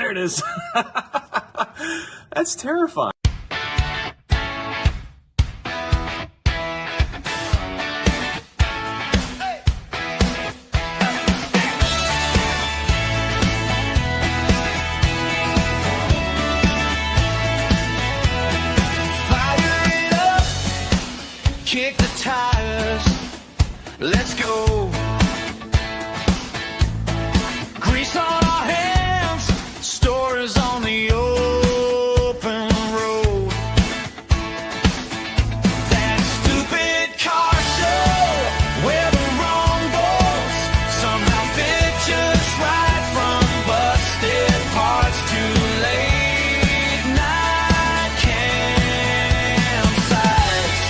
There it is. That's terrifying. Kick the tires, let's go. Grease on our hands, stories on the open road. That stupid car show, where the wrong bolts somehow fit just right, from busted parts to late night campsites.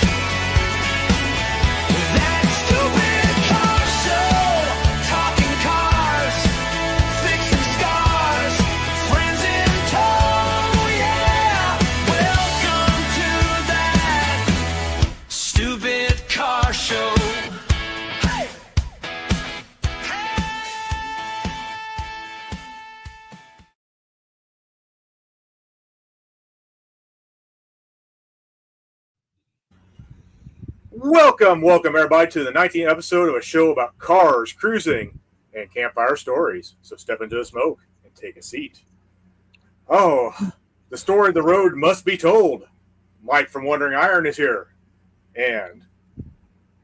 That stupid car show, talking cars, fixing scars, friends in tow, yeah. Welcome to that stupid car show. Hey! Welcome everybody to the 19th episode of a show about cars, cruising, and campfire stories. So step into the smoke and take a seat. Oh, the story of the road must be told. Mike from Wandering Iron is here. And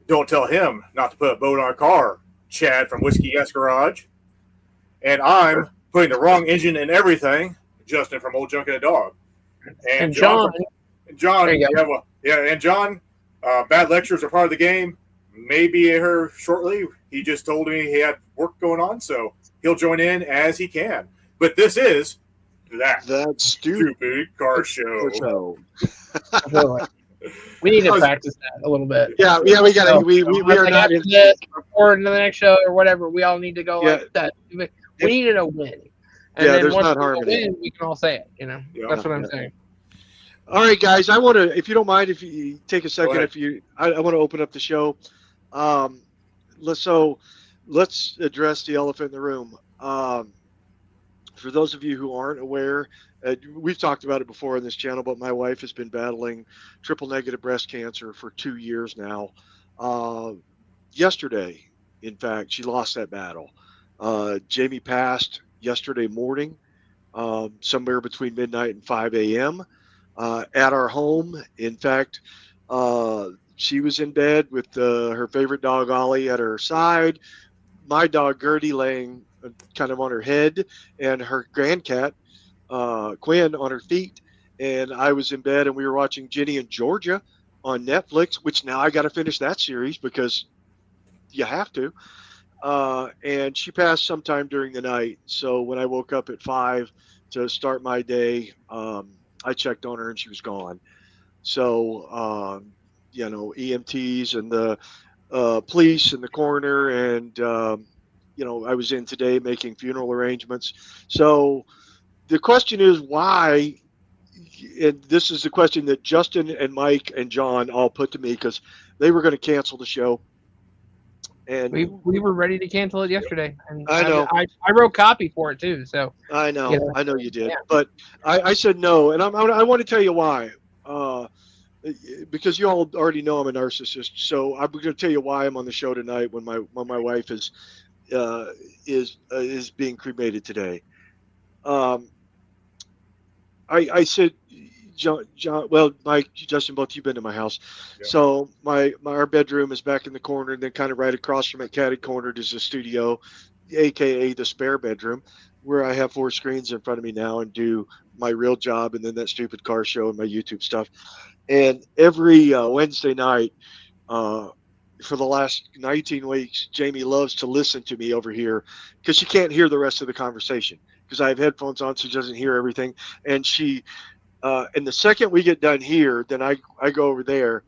don't tell him not to put a boat on a car. Chad from Whiskey Yes Garage. And I'm putting the wrong engine in everything. Justin from Old Junk and a Dog. And John. John, There you go. and John, bad lectures are part of the game. Maybe here shortly. He just told me he had work going on, so he'll join in as he can. But this is that stupid car show. We need to practice that a little bit. Yeah, we got to. We are not in this, report into the next show or whatever. We all need to go Yeah. like that. We needed a win. And Yeah, then there's once not we harm in it. win, we can all say it. You know, Yeah. that's what I'm saying. All right, guys. I want to, if you don't mind, if you take a second, ahead. I want to open up the show. Let's address the elephant in the room. For those of you who aren't aware, we've talked about it before on this channel, but my wife has been battling triple negative breast cancer for 2 years now. Yesterday, in fact, she lost that battle. Jamie passed yesterday morning, somewhere between midnight and 5 a.m. At our home. In fact, she was in bed with her favorite dog, Ollie, at her side, my dog, Gertie, laying kind of on her head, and her grandcat, Quinn, on her feet. And I was in bed, and we were watching Ginny and Georgia on Netflix, which now I got to finish that series because you have to. And she passed sometime during the night. So when I woke up at 5 to start my day, I checked on her and she was gone. So, EMTs and the police and the coroner and, I was in today making funeral arrangements. So the question is why, and this is the question that Justin and Mike and John all put to me because they were going to cancel the show. And We were ready to cancel it yesterday. And I know. I wrote copy for it too. So I know, you know. I know you did, Yeah. but I said no, and I want to tell you why. Because you all already know I'm a narcissist, so I'm going to tell you why I'm on the show tonight when my wife is being cremated today. I said, John, well, Mike, Justin, both you've been to my house. Yeah. So our bedroom is back in the corner, and then kind of right across from it, catty cornered, is the studio, aka the spare bedroom, where I have 4 screens in front of me now and do my real job, and then that stupid car show and my YouTube stuff. And every Wednesday night, for the last 19 weeks, Jamie loves to listen to me over here because she can't hear the rest of the conversation because I have headphones on, so she doesn't hear everything. And she, and the second we get done here, then I go over there,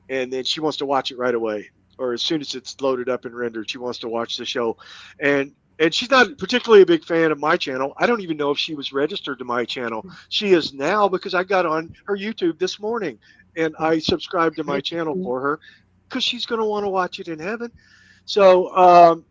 and then she wants to watch it right away. Or as soon as it's loaded up and rendered, she wants to watch the show. And she's not particularly a big fan of my channel. I don't even know if she was registered to my channel. She is now because I got on her YouTube this morning, and I subscribed to my channel for her because she's going to want to watch it in heaven. So,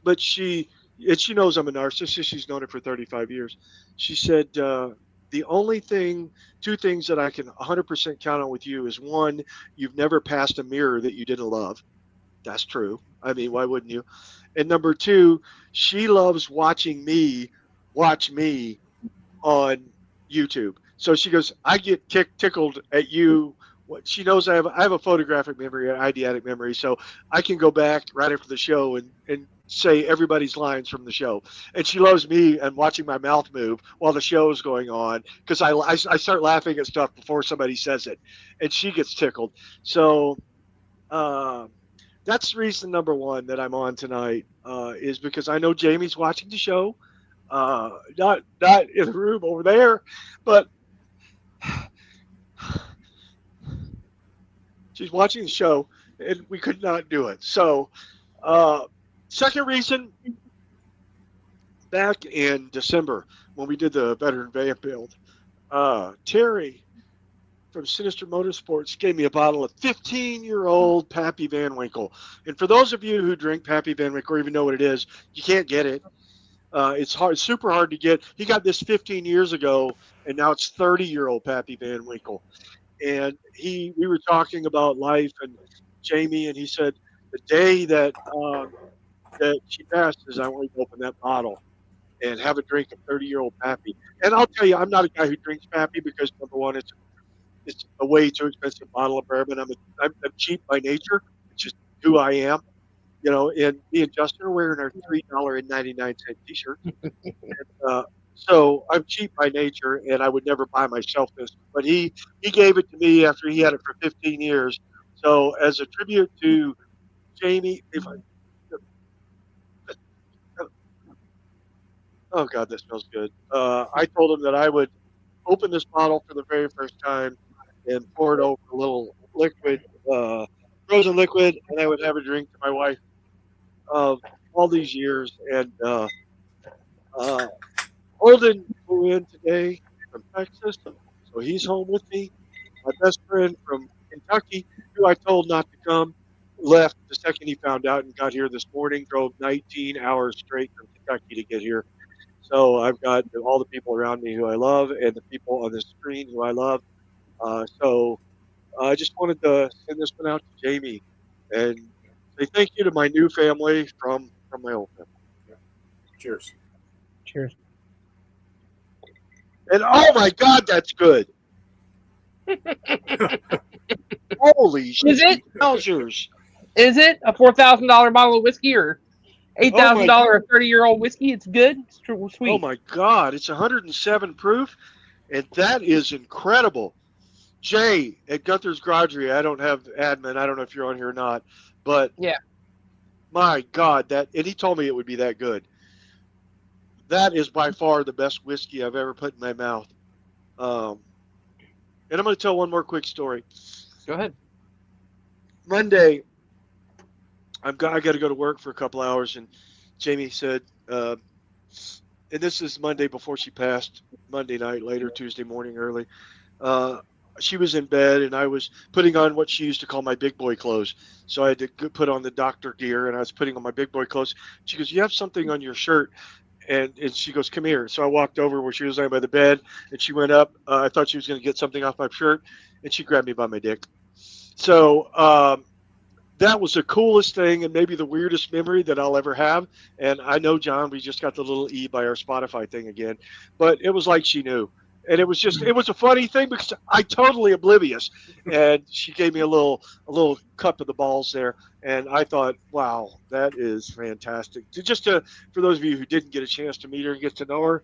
but she and she knows I'm a narcissist. She's known it for 35 years. She said, the only thing, two things that I can 100% count on with you is one, you've never passed a mirror that you didn't love. That's true. I mean, why wouldn't you? And number two, she loves watching me watch me on YouTube. So she goes, I get tickled at you. What she knows, I have a photographic memory, an eidetic memory, so I can go back right after the show and say everybody's lines from the show. And she loves me and watching my mouth move while the show is going on because I start laughing at stuff before somebody says it, and she gets tickled. So that's reason number one that I'm on tonight is because I know Jamie's watching the show. Not in the room over there, but she's watching the show, and we could not do it. So, second reason, back in December when we did the veteran van build, Terry from Sinister Motorsports gave me a bottle of 15-year-old Pappy Van Winkle. And for those of you who drink Pappy Van Winkle or even know what it is, you can't get it. It's hard, super hard to get. He got this 15 years ago, and now it's 30-year-old Pappy Van Winkle. And we were talking about life and Jamie, and he said the day that she passes, I want to open that bottle and have a drink of 30-year-old Pappy. And I'll tell you, I'm not a guy who drinks Pappy because number one, it's a way too expensive bottle of bourbon. I'm cheap by nature. It's just who I am. You know, and me and Justin are wearing our $3.99 T-shirts. And, so I'm cheap by nature, and I would never buy myself this. But he gave it to me after he had it for 15 years. So as a tribute to Jamie, oh God, that smells good. I told him that I would open this bottle for the very first time and pour it over a little liquid, frozen liquid, and I would have a drink to my wife of all these years. And Holden flew in today from Texas, so he's home with me. My best friend from Kentucky, who I told not to come, left the second he found out and got here this morning, drove 19 hours straight from Kentucky to get here. So I've got all the people around me who I love and the people on the screen who I love. So I just wanted to send this one out to Jamie and say thank you to my new family from my old family. Cheers. Cheers. And oh my God, that's good. Holy shit. Is it? Wowzers. Is it a $4,000 bottle of whiskey or $8,000 Oh 30-year-old whiskey? It's good. It's sweet. Oh my God, it's 107 proof, and that is incredible. Jay at Gunther's Garagery, I don't have admin. I don't know if you're on here or not, but Yeah. my God, and he told me it would be that good. That is by far the best whiskey I've ever put in my mouth. And I'm going to tell one more quick story. Go ahead. Monday, I got to go to work for a couple hours, and Jamie said, and this is Monday before she passed, Monday night, later Tuesday morning, early. She was in bed, and I was putting on what she used to call my big boy clothes. So I had to put on the doctor gear, and I was putting on my big boy clothes. She goes, "You have something on your shirt." And she goes, "Come here." So I walked over where she was laying by the bed, and she went up. I thought she was going to get something off my shirt, and she grabbed me by my dick. So that was the coolest thing and maybe the weirdest memory that I'll ever have. And I know, John, we just got the little E by our Spotify thing again, but it was like she knew. And it was a funny thing because I totally oblivious. And she gave me a little cup of the balls there. And I thought, wow, that is fantastic. For those of you who didn't get a chance to meet her and get to know her,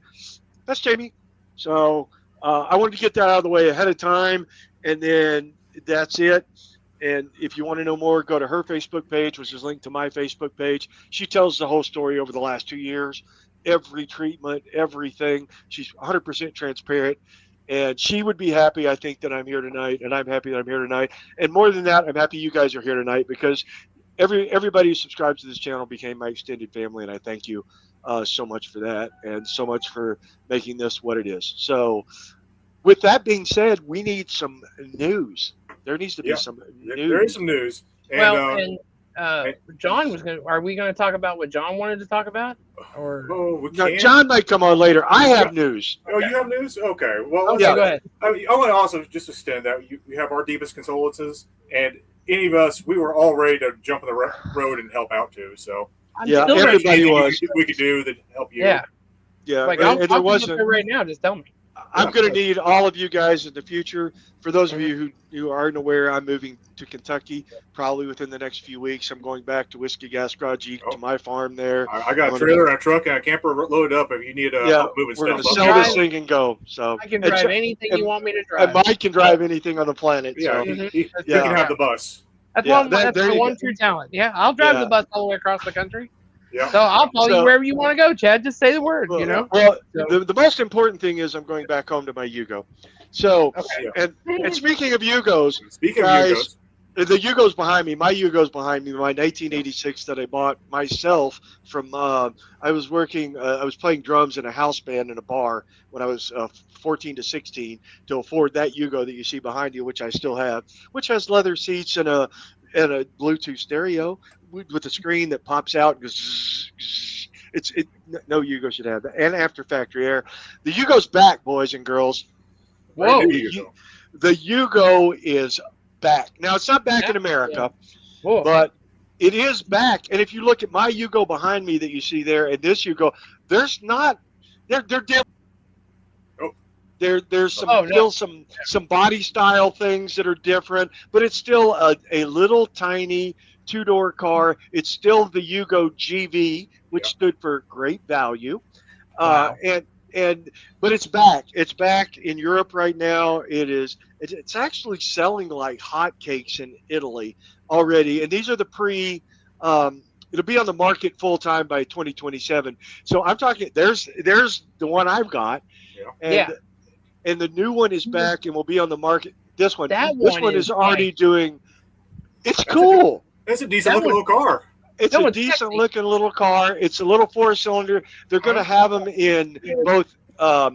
that's Jamie. So I wanted to get that out of the way ahead of time. And then that's it. And if you want to know more, go to her Facebook page, which is linked to my Facebook page. She tells the whole story over the last 2 years. Every treatment, everything. She's 100% transparent, and she would be happy, I think, that I'm here tonight, and I'm happy that I'm here tonight. And more than that, I'm happy you guys are here tonight because everybody who subscribes to this channel became my extended family, and I thank you so much for that and so much for making this what it is. So with that being said, we need some news. There needs to be some news. There is some news. And, John was going. Are we going to talk about what John wanted to talk about? Or Oh, we No, can. John might come on later. I have news. Oh, you have news? Okay. Well, okay, yeah. go ahead. I want to also just extend that we have our deepest condolences, and any of us, we were all ready to jump on the road and help out too. So, I'm Yeah, still everybody ready. was. we could do that help you. Yeah, Yeah, like and I'll there come up wasn't. there right now. Just tell me. I'm going to need all of you guys in the future. For those of you who aren't aware, I'm moving to Kentucky probably within the next few weeks. I'm going back to Whiskey Gas Garage to my farm there. I got a trailer and a truck and a camper loaded up. If you need help moving we're going stuff, to up. sell this Drive. thing and go. So I can and drive Jo- anything and- you want me to and drive. Mike can drive anything on the planet. Yeah, So. he Yeah. can have the bus. That's Yeah, that's there my you one go. true talent. Yeah, I'll drive Yeah. the bus all the way across the country. Yeah. So I'll follow So- you wherever you want to go, Chad. Just say the word. Well, You know. Well, So- the most important thing is I'm going back home to my Yugo. So, Okay. and speaking of Yugos, Speaking guys, of Yugos, the Yugo's behind me. My Yugo's behind me. My 1986 that I bought myself from. I was working. I was playing drums in a house band in a bar when I was 14 to 16 to afford that Yugo that you see behind you, which I still have, which has leather seats and a Bluetooth stereo with a screen that pops out and goes. Zzz, zzz. No Yugo should have that, and after factory air. The Yugo's back, boys and girls. Whoa. brand new Yugo. The Yugo is back. Now it's not back in America, Whoa. but it is back. And if you look at my Yugo behind me that you see there, and this Yugo, there's not. They're different. Oh. There's some Oh, no. still some body style things that are different, but it's still a little tiny two-door car. It's still the Yugo GV, which stood for great value. Wow. But it's back. It's back in Europe right now. It's actually selling like hotcakes in Italy already. And these are the it'll be on the market full time by 2027. So I'm talking. There's the one I've got, and the new one is back and will be on the market. This one is already doing. It's cool. That's a decent looking little car. It's No, a it's decent sexy. looking little car. It's a little 4-cylinder. They're going to have them in both a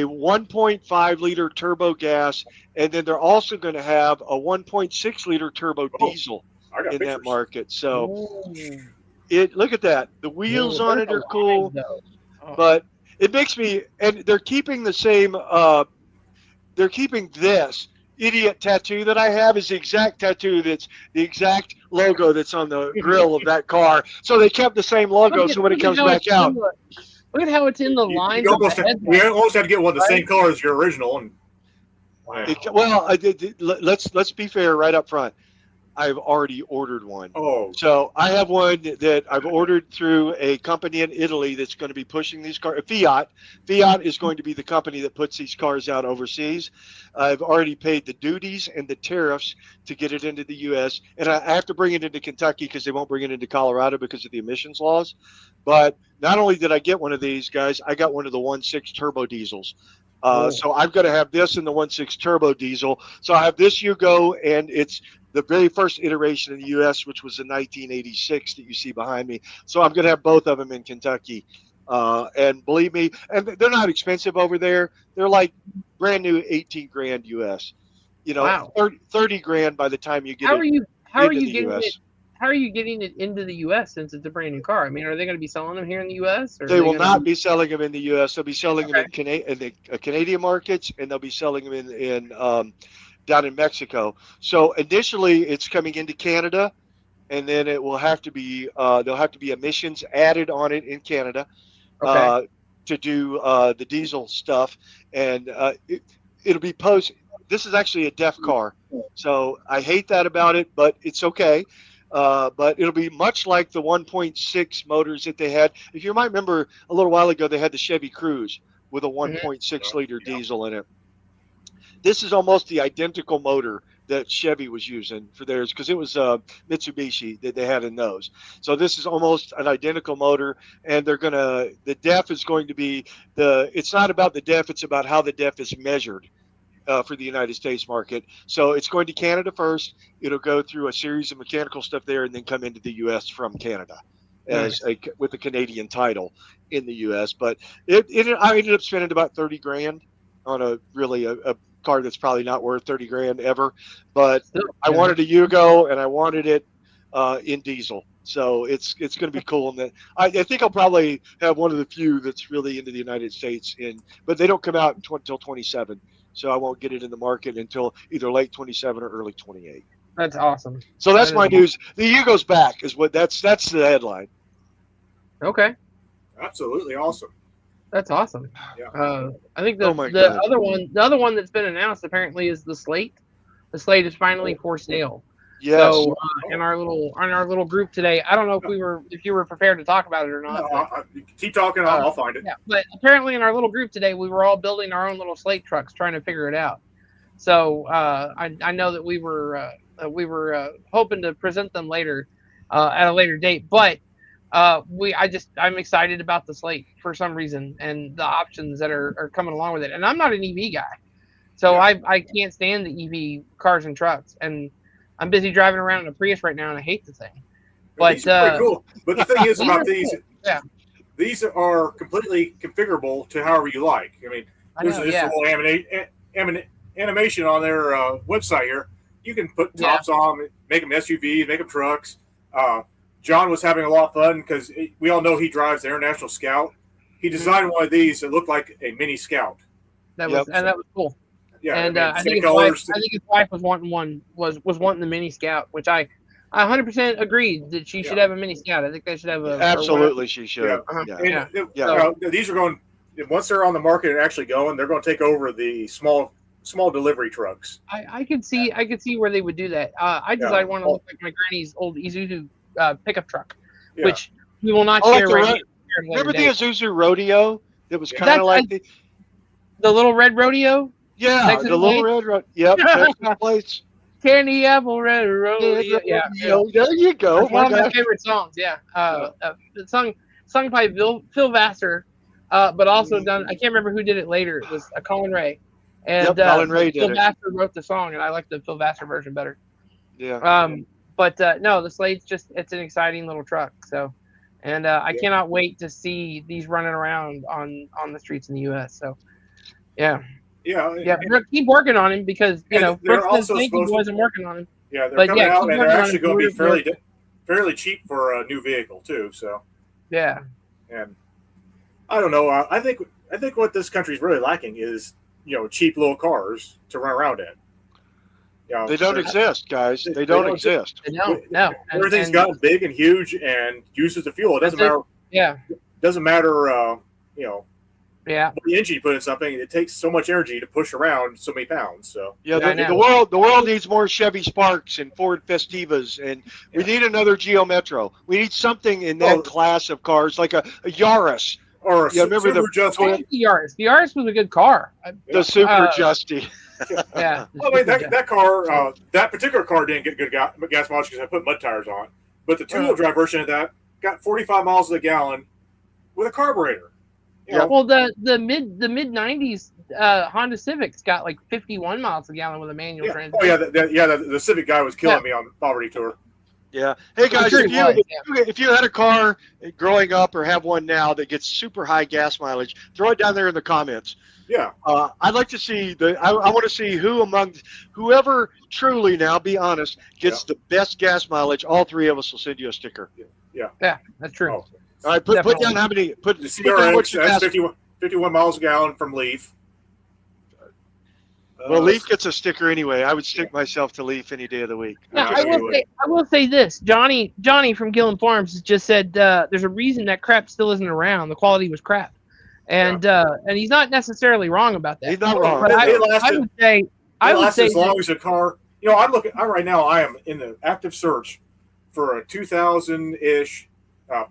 1.5 liter turbo gas, and then they're also going to have a 1.6 liter turbo diesel I got in pictures. that market. So Ooh. look at that. The wheels on it are cool, Though. Oh. but it makes me. And they're keeping the same. They're keeping this idiot tattoo that I have is the exact tattoo that's the exact logo that's on the grill of that car. So they kept the same logo. So when it comes back out, Look at how it's in the You lines of almost the had, headlight. you almost had to get one of the same color as your original. And wow. let's be fair right up front. I've already ordered one. Oh, So I have one that I've ordered through a company in Italy that's going to be pushing these cars. Fiat. Fiat is going to be the company that puts these cars out overseas. I've already paid the duties and the tariffs to get it into the U.S. And I have to bring it into Kentucky because they won't bring it into Colorado because of the emissions laws. But not only did I get one of these guys, I got one of the 1.6 turbo diesels. So I've got to have this in the 1.6 turbo diesel. So I have this Yugo, and it's the very first iteration in the U.S., which was in 1986 that you see behind me. So I'm going to have both of them in Kentucky. And believe me, and they're not expensive over there. They're like brand new 18 grand U.S. Wow. 30 grand by the time you get How it are you into the getting U.S. it? How are you getting it into the U.S. since it's a brand new car? I mean, are they going to be selling them here in the U.S.? Or They will not be selling them in the U.S. They'll be selling them Okay. in the Canadian markets, and they'll be selling them in down in Mexico. So initially, it's coming into Canada, and then it will have to be there'll have to be emissions added on it in Canada to do the diesel stuff, and it'll be post. This is actually a deaf car, so I hate that about it, but it's okay. But it'll be much like the 1.6 motors that they had. If you might remember, a little while ago, they had the Chevy Cruze with a 1.6 liter diesel in it. This is almost the identical motor that Chevy was using for theirs because it was Mitsubishi that they had in those. So this is almost an identical motor, and the DEF is going to be it's not about the DEF, it's about how the DEF is measured. For the United States market. So it's going to Canada first. It'll go through a series of mechanical stuff there and then come into the U.S. from Canada with a Canadian title in the U.S. But I ended up spending about 30 grand on a car that's probably not worth 30 grand ever. But I wanted a Yugo, and I wanted it in diesel. So it's going to be cool. And that I think I'll probably have one of the few that's really into the United States. But they don't come out until 27, so I won't get it in the market until either late 27 or early 28. That's awesome. So that's That my is news. The Yugo's back is what that's the headline. Okay. Absolutely awesome. That's awesome. Yeah. I think Oh my God. the other one that's been announced apparently is the Slate. The Slate is finally for sale. Yes. So in our little group today, I don't know if you were prepared to talk about it or not. No, keep talking. I'll find it. Yeah, but apparently in our little group today, we were all building our own little Slate trucks, trying to figure it out. So I know that we were hoping to present them later at a later date, but I'm excited about the Slate for some reason and the options that are coming along with it. And I'm not an EV guy, so Yeah. I can't stand the EV cars and trucks. And I'm busy driving around in a Prius right now, and I hate the thing. But These are pretty cool. But the thing is about these these, are cool. Yeah. these are completely configurable to however you like. I mean, there's just a little animation on their website here. You can put tops on them, make them SUVs, make them trucks. John was having a lot of fun because we all know he drives the International Scout. He designed one of these that looked like a mini Scout. That was cool. Yeah, And I I mean, think his wife was wanting wanting the mini Scout, which I 100% agreed that she should have a mini Scout. I think they should have a Absolutely, she should. These are going, once they're on the market and actually going, they're going to take over the small delivery trucks. I could see where they would do that. I designed one to look like my granny's old Isuzu pickup truck, which we will not share right now. Remember the Isuzu Rodeo? It was kind of like the little red rodeo. Yeah, Texas the little plates? red rodeo. Yep, Texas plates. Candy apple red rodeo. Yeah. There you go. That's one of my favorite songs. Yeah, sung by Phil Vassar, but also done. I can't remember who did it later. It was Colin Ray. And Colin Ray did Phil Vassar wrote the song, and I like the Phil Vassar version better. Yeah. But no, the Slate's it's an exciting little truck. So, and I cannot wait to see these running around on the streets in the U.S. So, yeah. We're gonna keep working on him because they're also wasn't working on him. Yeah, they're coming out, and they're actually going to be fairly cheap for a new vehicle too. So, yeah. And I don't know. I think what this country's really lacking is cheap little cars to run around in. They don't exist, guys. They don't exist. No. Everything's gotten big and huge and uses the fuel. It doesn't matter. Yeah. Doesn't matter. Yeah. The engine you put in something, it takes so much energy to push around so many pounds. So the world needs more Chevy Sparks and Ford Festivas, and we need another Geo Metro. We need something in that class of cars, like a Yaris. Or remember the Yaris. The Yaris was a good car. The Super Justy. Yeah. Well, I mean, that car, that particular car didn't get good gas mileage because I put mud tires on. But the two-wheel drive version of that got 45 miles a gallon with a carburetor. Well, the mid '90s Honda Civics got like 51 miles a gallon with a manual transmission. Oh yeah, the Civic guy was killing me on Poverty Tour. Yeah. Hey guys, if you had a car growing up or have one now that gets super high gas mileage, throw it down there in the comments. Yeah. I'd like to see I want to see whoever truly, now be honest, gets the best gas mileage. All three of us will send you a sticker. Yeah, that's true. Oh. All right, put down how many. Put the CRX, that's 51 miles a gallon from Leaf. Well, Leaf gets a sticker anyway. I would stick myself to Leaf any day of the week. Yeah, I will say this. Johnny from Gillen Farms just said there's a reason that crap still isn't around. The quality was crap, and he's not necessarily wrong about that. He's not wrong. But I would say as long as a car. Right now I am in the active search for a 2000-ish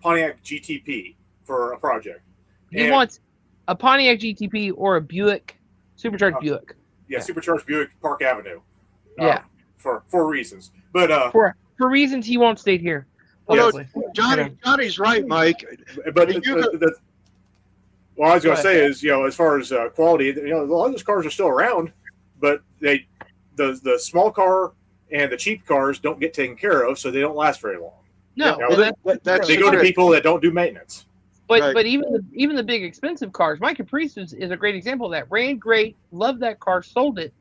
Pontiac GTP for a project. He wants a Pontiac GTP or a Buick, supercharged Buick. Yeah, supercharged Buick Park Avenue. For reasons, but for reasons he won't state here. Johnny's right, Mike. But what I was going to say is, as far as quality, a lot of those cars are still around, but the small car and the cheap cars don't get taken care of, so they don't last very long. No, they go to people that don't do maintenance. But even the big expensive cars, my Caprice is a great example of that. Ran great, loved that car, sold it,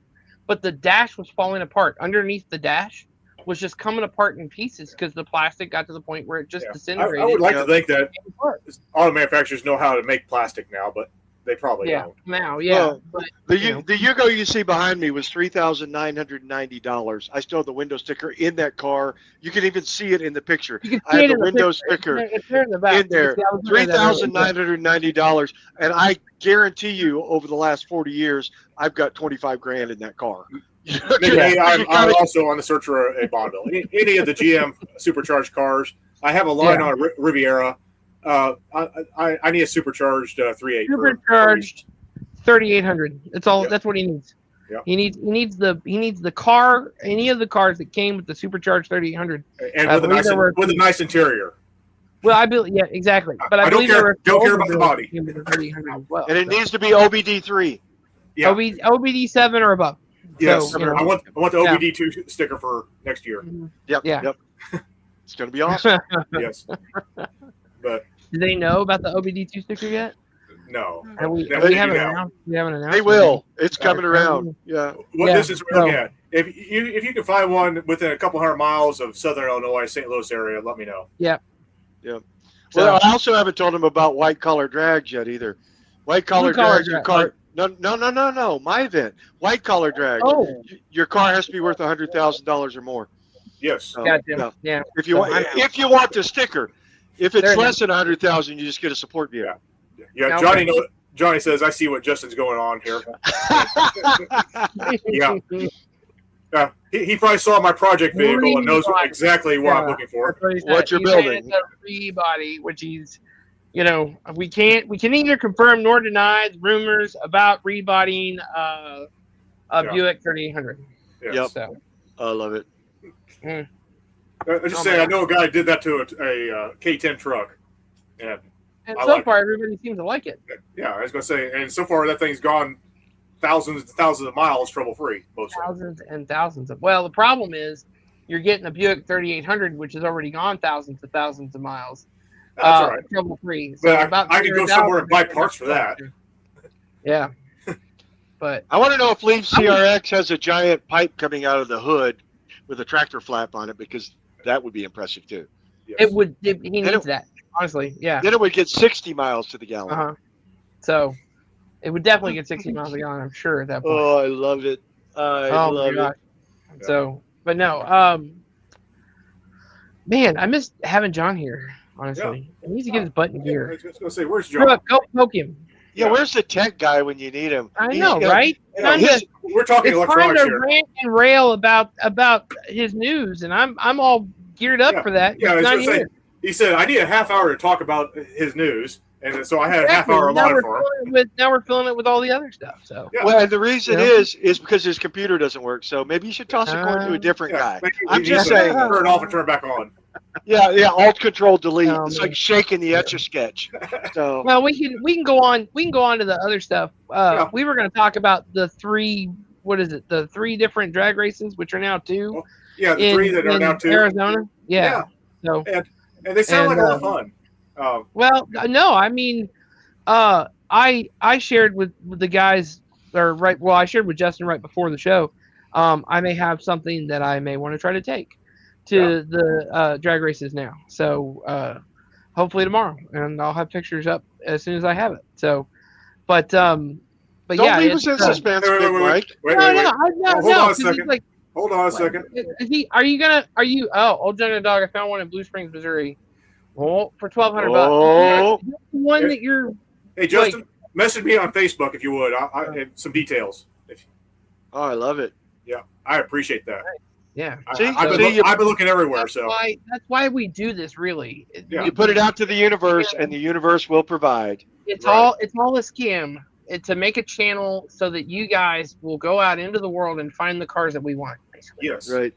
but the dash was falling apart underneath the dash. was just coming apart in pieces because the plastic got to the point where it just Yeah. disintegrated. I would like to think that apart. auto manufacturers know how to make plastic now, but they probably Yeah, don't. now, yeah. Well, but The you know. the Yugo you see behind me was $3,990. I still have the window sticker in that car. You can even see it in the picture. You can I see have it the in the window picture. sticker It's there in the back. in there. You can see I was looking at that earlier. $3,990, and I guarantee you, over the last 40 years, I've got 25 grand in that car. Maybe I'm also on the search for a Bonneville. Any of the GM supercharged cars. I have a line on a Riviera. I need a supercharged 3.8. Supercharged 3,800. That's all. Yeah. That's what he needs. Yeah. He needs the car. Any of the cars that came with the supercharged 3,800. And I with believe there were a nice interior. Well, I believe exactly. But I I don't believe there care- were don't care about the body. 3,800 as well. And it needs to be OBD3. Yeah. OBD7 or above. Yes. So, you know. I want the OBD2 sticker for next year. Yep. Yeah. Yep. It's going to be awesome. Yes. But Do they know about the OBD2 sticker yet? no. And we They do haven't now. announced. We haven't announced. They it. will. It's coming around. Yeah. What Yeah, distance we're looking at? If you can find one within a couple hundred miles of Southern Illinois, St. Louis area, let me know. So, Well, I also haven't told them about white collar drags yet either. White collar Blue-collar drags. Your drag. car. No. My event. White collar drags. oh, Your car has to be worth $100,000 or more. Yes. So, gotcha. yeah. Yeah. If you So want, I'm out. if you want the sticker, if it's There it less than 100,000, you just get a support vehicle. Yeah. Okay. Johnny says, I see what Justin's going on here. Yeah. He probably saw my project vehicle and knows exactly what I'm Yeah. looking for. That's what he said. What you're He's saying building. It's a rebody, which he's, we can neither confirm nor deny the rumors about rebodying a Buick 3800. Yes. Yep. So I love it. I just say I know a guy did that to a K10 truck, and and I so like far everybody seems to like it. yeah, I was gonna say, and so far that thing's gone thousands and thousands of miles trouble free, mostly. Thousands and thousands of. Well, the problem is you're getting a Buick 3800, which has already gone thousands of miles. That's all right. Trouble free. But I could go somewhere and buy parts for that. Yeah. But I want to know if Leaf CRX has a giant pipe coming out of the hood with a tractor flap on it, because that would be impressive too. Yes. he needs that. Honestly, yeah. Then it would get 60 miles to the gallon. Uh-huh. So it would definitely get 60 miles a gallon, I'm sure, at that point. Oh, I love it. I love it. gosh. So, but no, man, I miss having John here, honestly. He needs to get his butt in I gear. was just gonna say, where's John? Look, go poke him. Yeah, where's the tech guy when you need him? I He's know, got- right? Yeah, Time to- we're talking it's time electronics to here. rant and rail about his news, and I'm all geared up Yeah. for that. Yeah, I He's was not gonna say, here. he said I need a half hour to talk about his news, and so I had a half hour Now allotted we're for him. now we're filling it with all the other stuff. So Yeah. Well, and the reason Yeah. is because his computer doesn't work. So maybe you should toss a coin to a different Yeah, guy. maybe I'm we just need to saying. turn it off and turn it back on. Yeah, Alt Control Delete. Oh, It's man. like shaking the Etch a Sketch. So well, we can go on to the other stuff. Yeah. We were going to talk about the three different drag races, which are now two. Yeah, the three that are in now two. Arizona. Yeah. So And they sound And, like a lot of fun. well, no, I mean, I shared with the guys, I shared with Justin right before the show. I may have something that I may want to try to take to the drag races now. So hopefully tomorrow, and I'll have pictures up as soon as I have it. So, but don't yeah, leave us in it's, suspense, Wait, Big wait, Mike. wait, no, wait, wait. no, Hold on a 'cause he's second. like, Hold on a second. are you? Oh, Old Jungle Dog, I found one in Blue Springs, Missouri. Well, for $1,200 Oh, bucks. The one that you're. Hey, Justin, message me on Facebook if you would. And some details. oh, I love it. Yeah, I appreciate that. Yeah. See, I've see, been looking everywhere. That's So why we do this. Really, Yeah. You put it out to the universe, and the universe will provide. It's Right. all a scam. It's to make a channel so that you guys will go out into the world and find the cars that we want. Basically. yes. Right.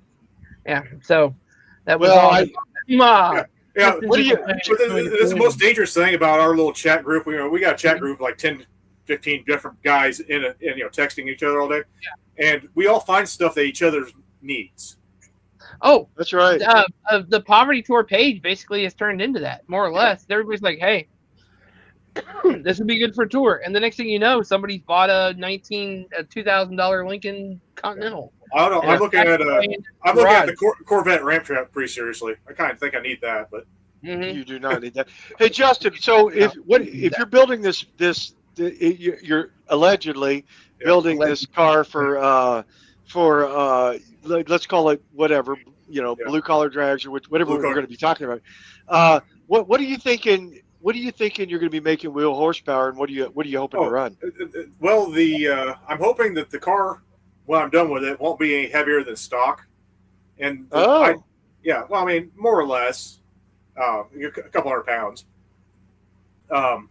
Yeah. So that was Well, all. Yeah. What do you- But this is the most dangerous thing about our little chat group. We got a chat group like 10, 15 different guys in texting each other all day, and we all find stuff that each other needs. Oh, That's right. the Poverty Tour page basically has turned into that, more or less. Everybody's like, "Hey, this would be good for a tour," and the next thing you know, somebody's bought a $2,000 Lincoln Continental. I don't know. I'm looking at the garage. Corvette ramp trap pretty seriously. I kind of think I need that, but Mhm. You do not need that. Hey, Justin. So if you're building you're allegedly building this car for let's call it whatever, blue collar drags or whatever we're going to be talking about. What are you thinking? What are you thinking you're going to be making wheel horsepower, and what are you hoping to run? Well, I'm hoping that the car, when I'm done with it, won't be any heavier than stock. And well, I mean, more or less, a couple hundred pounds. And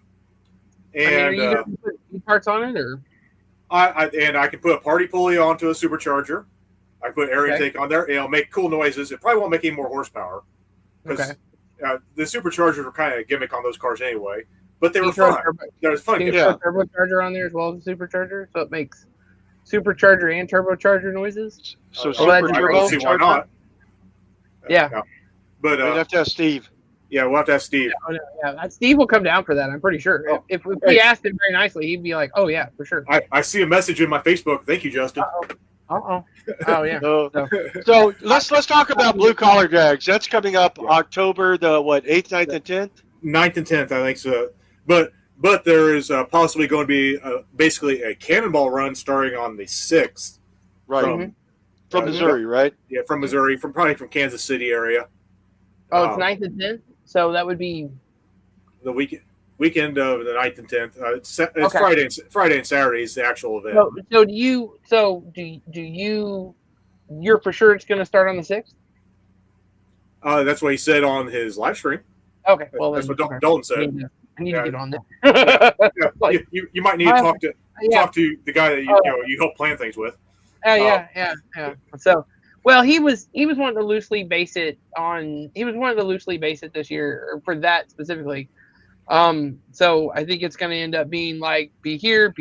are you gonna put parts on it, or I can put a party pulley onto a supercharger. I can put air intake on there. It'll make cool noises. It probably won't make any more horsepower because the superchargers were kind of a gimmick on those cars anyway. But they were fun. That was fun. Can you put a turbocharger on there as well as a supercharger, so it makes supercharger and turbocharger noises? So I don't see why not. Yeah. But we'd have to ask Steve. Yeah, we'll have to ask Steve. Steve will come down for that. I'm pretty sure. If we asked him very nicely, he'd be like, "Oh yeah, for sure." I see a message in my Facebook. Thank you, Justin. Oh yeah. So let's talk about blue collar drags. That's coming up October the 8th, 9th, and 10th. 9th and 10th, I think so. But there is possibly going to be basically a cannonball run starting on the 6th. Right. From Missouri, right? Yeah, from Missouri, probably from Kansas City area. Oh, it's 9th and 10th? So that would be the weekend of the 9th and 10th. It's Friday and Saturday is the actual event. So do you're for sure it's going to start on the 6th? That's what he said on his live stream. Okay, well that's what Dalton said. I need to get on there. You might need to talk to the guy that you help plan things with. Yeah. So, well, he was wanting to loosely base it this year, or for that specifically. So I think it's going to end up being like be here.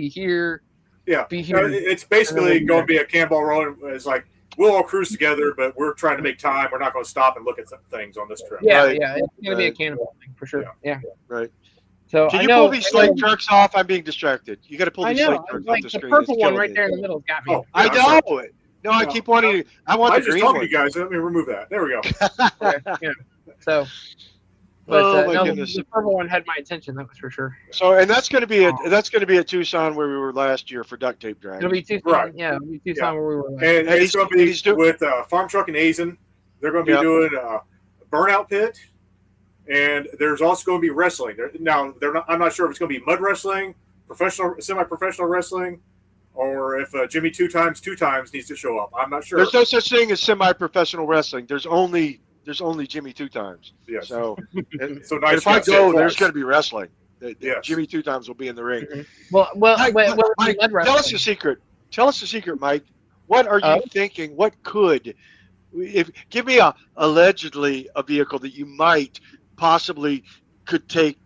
Yeah, be here. It's basically going to be a cannonball run. It's like we'll all cruise together, but we're trying to make time. We're not going to stop and look at some things on this trip. Yeah, it's going to be a cannonball thing for sure. Yeah. Right. So can you pull these Slate trucks off? I'm being distracted. You got to pull these Slate trucks off the screen. The purple one right there in the middle got me. Oh, I know it. No, I keep wanting to. I want the green one. I just talking to you guys. Let me remove that. There we go. Yeah. So. But my goodness. The purple one had my attention. That was for sure. So, and that's going to be at Tucson where we were last year for duct tape drag. It'll be Tucson, right? Yeah, it'll be Tucson where we were. And it's going to be with Farm Truck and Azen. They're going to be doing a burnout pit, and there's also going to be wrestling. I'm not sure if it's going to be mud wrestling, semi-professional wrestling, or if Jimmy two times needs to show up. I'm not sure. There's no such thing as semi-professional wrestling. There's only Jimmy two times. Yes. So, if I go, there's going to be wrestling. Yes. Jimmy two times will be in the ring. Mm-hmm. Mike, tell us the secret. Tell us the secret, Mike. What are you thinking? What give me allegedly a vehicle that you might possibly could take,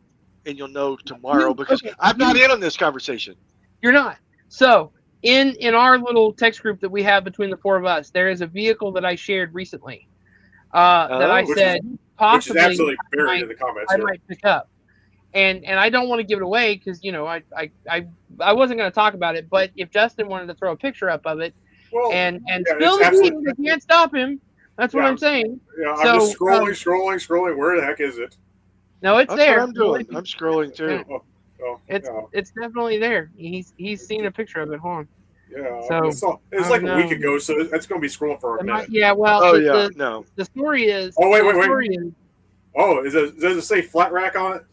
and you'll know tomorrow because I'm not in on this conversation. You're not. So in our little text group that we have between the four of us, there is a vehicle that I shared recently. That I said possibly which is absolutely buried in the comments. I might pick up, and I don't want to give it away because I wasn't going to talk about it. But if Justin wanted to throw a picture up of it and spill the beans, they can't stop him. That's what I'm saying. Yeah, I'm just scrolling. Where the heck is it? No, it's That's there. What I'm doing. I'm scrolling too. It's definitely there. He's seen a picture of it. Hold on. Yeah, so it's like a week ago, so that's going to be scrolling for a minute. Yeah, well, the story is. Oh wait. Does it say flat rack on it?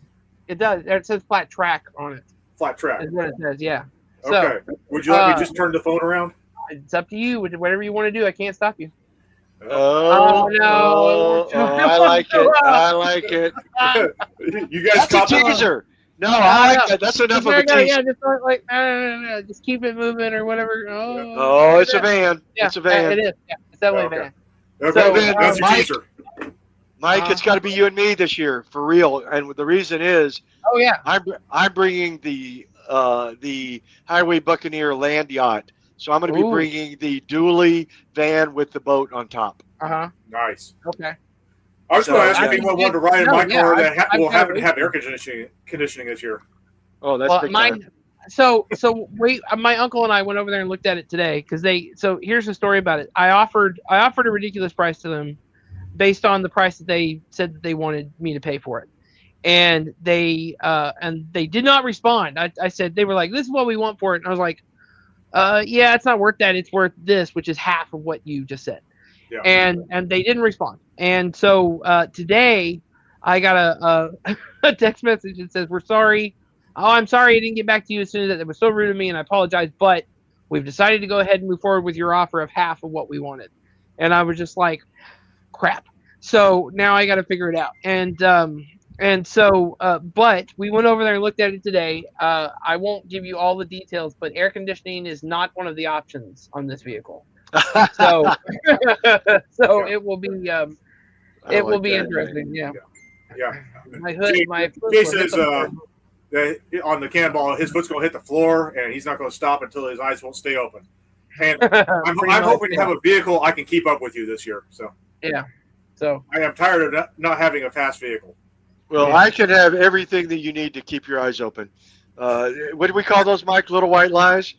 It does. It says flat track on it. Flat track. Is what it says. Yeah. Okay. Would you let me just turn the phone around? It's up to you. Whatever you want to do, I can't stop you. Oh no! I like it. You guys that's a teaser. No, I like that. That's enough of a teaser. Yeah, just like no, just keep it moving or whatever. Oh, it's a van. Yeah, it's a van. It is. Yeah, it's definitely a van. Okay, that's your teaser. Mike, it's got to be you and me this year for real. And the reason is, I'm bringing the Highway Buccaneer land yacht. So I'm going to be bringing the dually van with the boat on top. Nice. Okay. I was going to ask if anyone wanted to ride in my car that will happen to have air conditioning this year. Oh, that's big time. So my uncle and I went over there and looked at it today because so here's the story about it. I offered a ridiculous price to them based on the price that they said that they wanted me to pay for it. And they did not respond. I said, they were like, this is what we want for it. And I was like, yeah, it's not worth that. It's worth this, which is half of what you just said. Yeah. And they didn't respond. And so today I got a text message that says, we're sorry. Oh, I'm sorry I didn't get back to you as soon as that. It was so rude of me, and I apologize. But we've decided to go ahead and move forward with your offer of half of what we wanted. And I was just like, crap. So now I got to figure it out. But we went over there and looked at it today. I won't give you all the details, but air conditioning is not one of the options on this vehicle. So, it will be interesting. Yeah. My hood, my foot Jay will hit says that on the cannonball, his foot's going to hit the floor, and he's not going to stop until his eyes won't stay open. And I'm hoping to have a vehicle I can keep up with you this year. So yeah. So I am tired of not having a fast vehicle. Well, I can have everything that you need to keep your eyes open. What do we call those, Mike? Little white lies?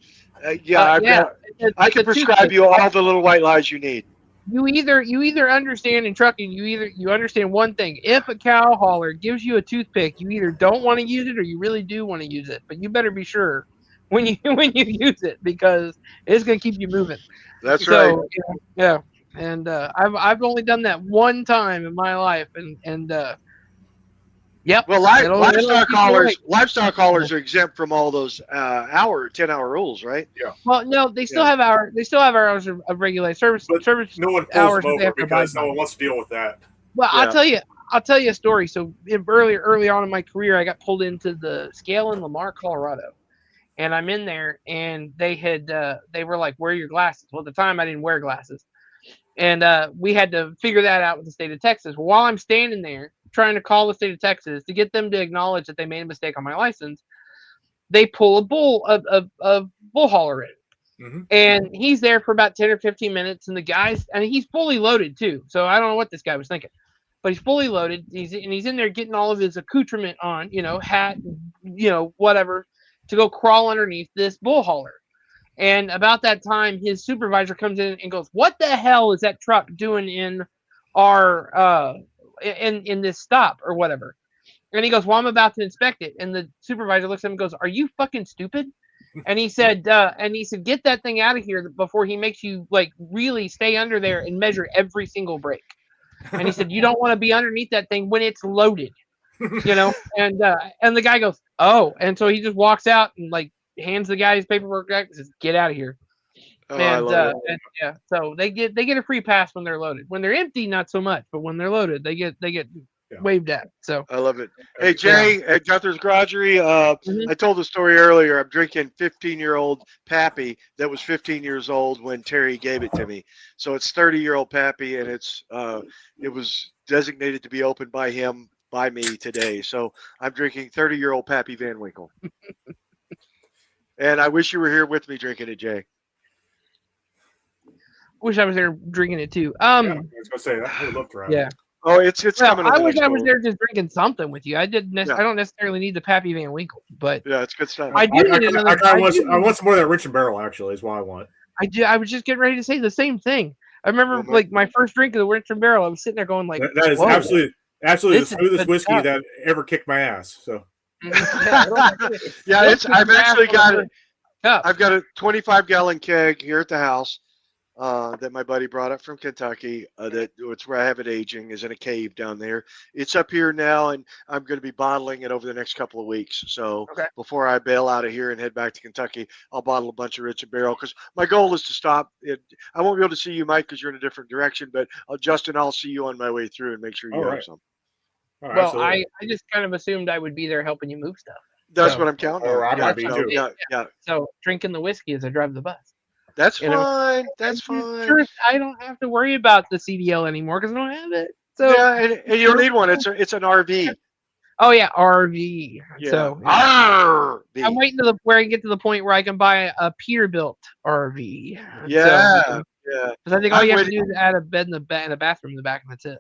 I can prescribe you all the little white lies you need. You either understand in trucking, you understand one thing. If a cow hauler gives you a toothpick, you either don't want to use it or you really do want to use it. But you better be sure when you use it, because it's going to keep you moving. That's right. Yeah. And I've only done that one time in my life, and yep. Well, livestock haulers are exempt from all those 10-hour rules, right? Yeah. Well, no, they still have hours of regulated service. But service no one pulls hours them that they over have to because abide no by. one wants to deal with that. Well, Yeah. I'll tell you a story. So early on in my career, I got pulled into the scale in Lamar, Colorado, and I'm in there, and they were like, "Wear your glasses." Well, at the time, I didn't wear glasses, and we had to figure that out with the state of Texas. Well, while I'm standing there trying to call the state of Texas to get them to acknowledge that they made a mistake on my license, they pull a bull hauler in. Mm-hmm. And he's there for about 10 or 15 minutes, and he's fully loaded too. So I don't know what this guy was thinking, but he's fully loaded. He's in there getting all of his accoutrement on, hat, whatever, to go crawl underneath this bull hauler. And about that time, his supervisor comes in and goes, "What the hell is that truck doing in our in this stop or whatever?" And he goes, "Well, I'm about to inspect it." And the supervisor looks at him and goes, "Are you fucking stupid?" And he said, "Get that thing out of here before he makes you like really stay under there and measure every single brake." And he said, "You don't want to be underneath that thing when it's loaded, And the guy goes, "Oh," and so he just walks out and like hands the guy his paperwork back and says, "Get out of here." Oh, I love it. And yeah, so they get a free pass when they're loaded. When they're empty, not so much, but when they're loaded, they get waved at. So I love it. Hey, Jay, at Gunther's Garagery, I told the story earlier. I'm drinking 15-year-old Pappy that was 15 years old when Terry gave it to me. So it's 30-year-old Pappy, and it was designated to be opened by me today. So I'm drinking 30-year-old Pappy Van Winkle. And I wish you were here with me drinking it, Jay. wish I was there drinking it too. I was going to say that. I would love to try it. Yeah. Oh, it's coming. I wish I was there just drinking something with you. I didn't. Yeah. I don't necessarily need the Pappy Van Winkle, but Yeah, it's good stuff. I do need another. I want some more of that Rich and Barrel. Actually, is what I want. I was just getting ready to say the same thing. I remember like my first drink of the Rich and Barrel. I was sitting there going like, that is whoa. absolutely This the is smoothest good whiskey stuff. that ever kicked my ass. So Yeah, I've actually got it. Cup. I've got a 25-gallon keg here at the house that my buddy brought up from Kentucky. It's where I have it aging, is in a cave down there. It's up here now, and I'm going to be bottling it over the next couple of weeks. So before I bail out of here and head back to Kentucky, I'll bottle a bunch of Rich and Barrel, because my goal is to stop it. I won't be able to see you, Mike, because you're in a different direction, but Justin, I'll see you on my way through and make sure you have some. All right, Well, absolutely. I just kind of assumed I would be there helping you move stuff. That's So- what I'm counting Or on. I might be too. Yeah. So drinking the whiskey as I drive the bus. That's You know, fine. That's fine. Sure, I don't have to worry about the CDL anymore because I don't have it. So Yeah, and you don't need one. It's an RV. oh yeah, RV. Yeah. So RV. I'm waiting to where I get to the point where I can buy a Peterbilt RV. Yeah, So, yeah, because I think all I'm you have to waiting- do is add a bed and a bathroom in the back, and that's it.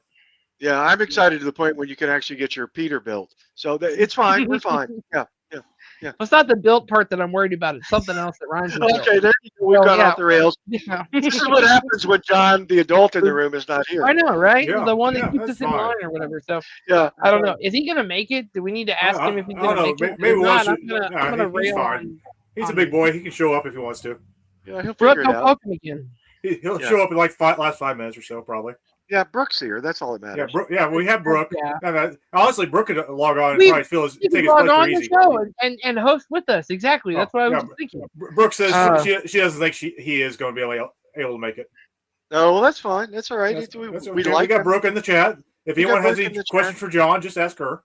yeah. I'm excited to the point when you can actually get your Peterbilt. So it's fine. We're fine. Yeah, yeah. Yeah. It's not the built part that I'm worried about. It's something else that rhymes with built. Okay, there you go. We've Well, gone yeah. off the rails. Yeah. This is what happens when John, the adult in the room, is not here. I know, right? Yeah, The one that yeah, keeps that's us in fine. line or whatever. So Yeah. I don't know. Is he gonna make it? Do we need to ask him if he's I gonna don't know. make it? Maybe If once not, you- I'm gonna he's rail fine. on. He's a big boy. He can show up if he wants to. Yeah, he'll Brooke, figure it don't out. poke him again. He'll Yeah. show up in like last 5 minutes or so, probably. Yeah, Brooke's here. That's all that Yeah, matters. we have Brooke. Yeah. And, honestly, Brooke could log on and We- probably You take can his log place on pretty the easy. show and host with us. Exactly. That's what I was yeah, just thinking. Brooke says Uh, she doesn't think he is going to be able to make it. Oh, well, that's fine. That's all right. That's we okay. we We like got him. Brooke in the chat. If We got anyone has Brooke in any the questions chat. for John, just ask her.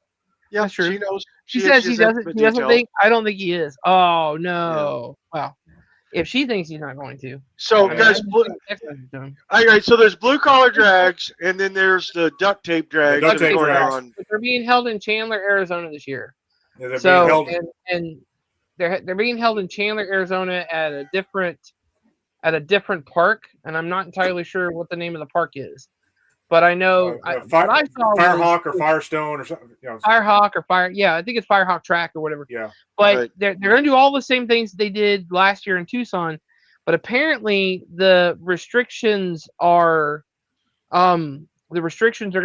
Yeah, That's true. she knows. She says he has doesn't. intimate He doesn't detail. think. I don't think he is. Oh no. Well, if she thinks he's not going to. So, Yeah. guys, all right. So there's blue collar drags, and then there's the duct tape drags duct that are tape going drags. on. They're being held in Chandler, Arizona this year. Yeah, they're So being held. and they're being held in Chandler, Arizona at a different park, and I'm not entirely sure what the name of the park is, but I know what I saw Firehawk was or Firestone or something. Firehawk or Fire. Yeah, I think it's Firehawk Track or whatever. Yeah. But Right. they're going to do all the same things they did last year in Tucson, but apparently the restrictions are going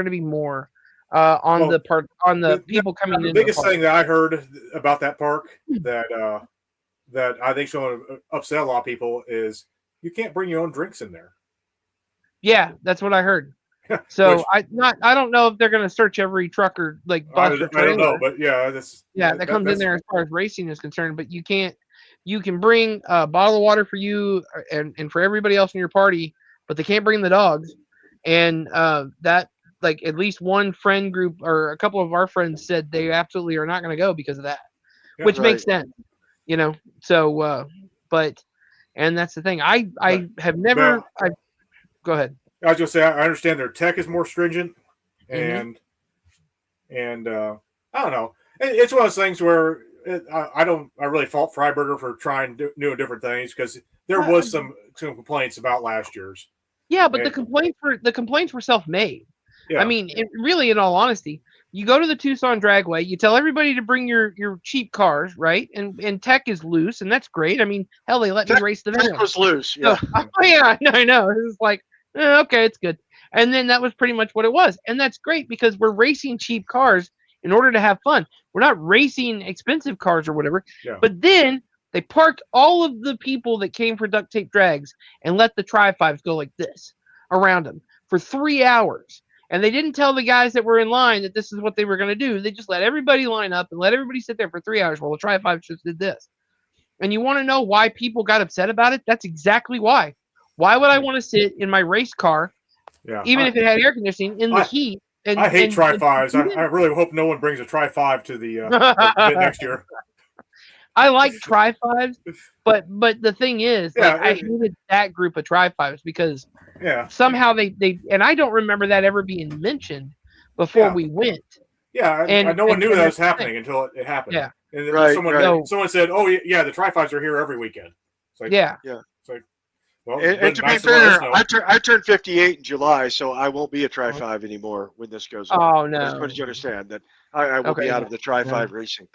to be more on Well, the people coming The in. biggest thing that I heard about that park that I think is going to upset a lot of people is you can't bring your own drinks in there. Yeah, that's what I heard. So I don't know if they're going to search every truck or like I bus or don't trailer. know, but yeah, that comes in there as far as racing is concerned. But you can bring a bottle of water for you and for everybody else in your party, but they can't bring the dogs. And that, like, at least one friend group or a couple of our friends said they absolutely are not going to go because of that, Yeah, which makes right. sense, So, and that's the thing. I have never. Go ahead. I was going to say I understand their tech is more stringent, Mm-hmm. and I don't know. It's one of those things where I really fault Freiburger for trying new and different things because there was some complaints about last year's. Yeah, but And- the complaints were self-made. Yeah. I mean, really, in all honesty, you go to the Tucson Dragway, you tell everybody to bring your cheap cars, right? And tech is loose, and that's great. I mean, hell, they let me race the That video. was loose. Yeah. So, yeah, I know. It's like, okay, it's good. And then that was pretty much what it was. And that's great because we're racing cheap cars in order to have fun. We're not racing expensive cars or whatever. Yeah. But then they parked all of the people that came for duct tape drags and let the Tri-5s go like this around them for 3 hours. And they didn't tell the guys that were in line that this is what they were going to do. They just let everybody line up and let everybody sit there for 3 hours while the Tri-5 just did this. And you want to know why people got upset about it? That's exactly why. Why would I want to sit in my race car, Yeah. even if it had air conditioning, in the heat? And, I hate and- Tri-5s. I really hope no one brings a Tri-5 to the event next year. I like Tri-5s, but the thing is, Yeah, like, I hated that group of Tri-5s because Yeah. somehow they and I don't remember that ever being mentioned before Yeah. we went. Yeah, And- no one and- knew and that was that's the thing. happening until it happened. Yeah. And then Right, someone said, "Oh yeah, the Tri-5s are here every weekend." It's like, Yeah. It's like, well, And to be nice to let us fair, know. I turned 58 in July, so I won't be a Tri-5 anymore when this goes on. Oh I just no. wanted you to understand that I will be Okay. out of the Tri-5 racing.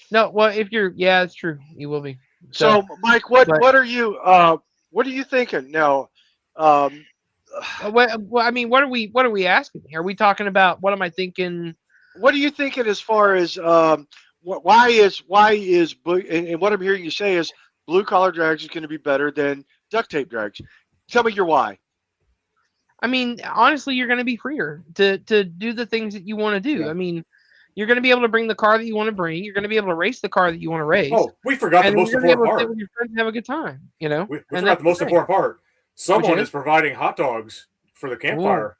No, well, if you're, yeah, it's true. You will be. So, Mike, what but- are you thinking now? Well, I mean, what are we asking? Are we talking about what am I thinking? What are you thinking as far as why is and what I'm hearing you say is blue collar drags is going to be better than duct tape drags. Tell me your why. I mean, honestly, you're going to be freer to do the things that you want to do. Yeah. I mean, you're going to be able to bring the car that you want to bring. You're going to be able to race the car that you want to race. Oh, we forgot the and most you're going to be important able to sit part. with your friends and have a good time. You know, We And forgot that's the most thing. important part. Someone is? is providing hot dogs for the campfire.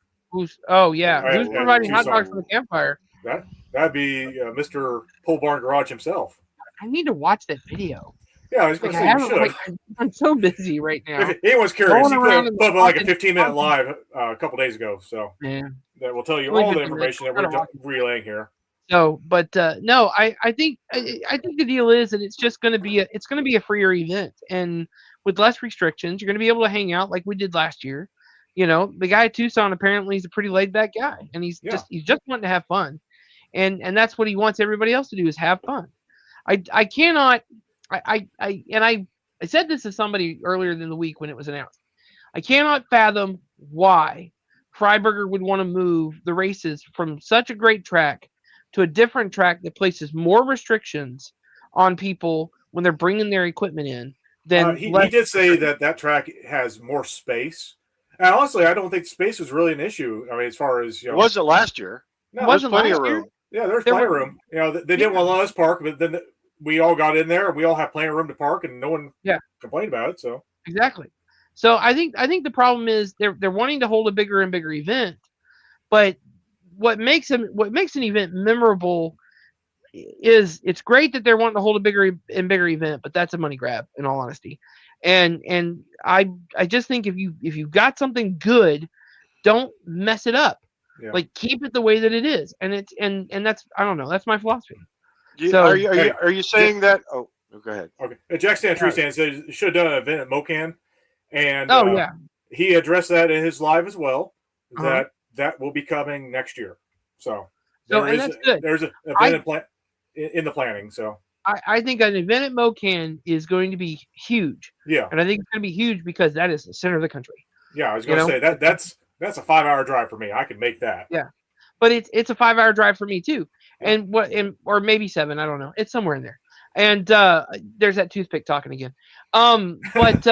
Oh yeah, Right, who's yeah, providing hot Tucson. dogs for the campfire? That'd be Mr. Pole Barn Garage himself. I need to watch that video. Yeah, I was Like, going to I say you haven't, should. like, I'm so busy right now. If anyone's curious, Going he around in put up the like a fucking 15-minute fucking- live a couple days ago. So Man. that will tell you Only all the 15 minutes. information that I don't we're want relaying here. So, but no, I think the deal is that it's just going to be a freer event, and with less restrictions, you're going to be able to hang out like we did last year. You know, the guy at Tucson apparently is a pretty laid back guy, and he's just wanting to have fun, and that's what he wants everybody else to do is have fun. I cannot. I said this to somebody earlier in the week when it was announced. I cannot fathom why Freiburger would want to move the races from such a great track to a different track that places more restrictions on people when they're bringing their equipment in. Than he did say that track has more space. And honestly, I don't think space was really an issue. I mean, as far as It wasn't last year. no, There was wasn't plenty last of year? room. yeah, there's there plenty of were- room. You know, they didn't want to let us park, but then we all got in there and we all have plenty of room to park, and no one complained about it. So Exactly. So I think the problem is they're wanting to hold a bigger and bigger event, but what makes an event memorable is it's great that they're wanting to hold a bigger and bigger event, but that's a money grab in all honesty. And I just think if you got something good, don't mess it up. Yeah. Like keep it the way that it is. And it's and that's I don't know, that's my philosophy. So, are you saying that? Oh, go ahead. okay, Jack Stan Tree Stand says he should have done an event at Mocan, and yeah. he addressed that in his live as well. Uh-huh. That will be coming next year. So And that's good. There's an event in the planning. So I think an event at Mocan is going to be huge. yeah, And I think it's going to be huge because that is the center of the country. yeah. I was going to say that's a 5-hour drive for me. I could make that. Yeah. But it's a 5-hour drive for me too. Yeah. Or maybe 7, I don't know. It's somewhere in there. And there's that toothpick talking again. But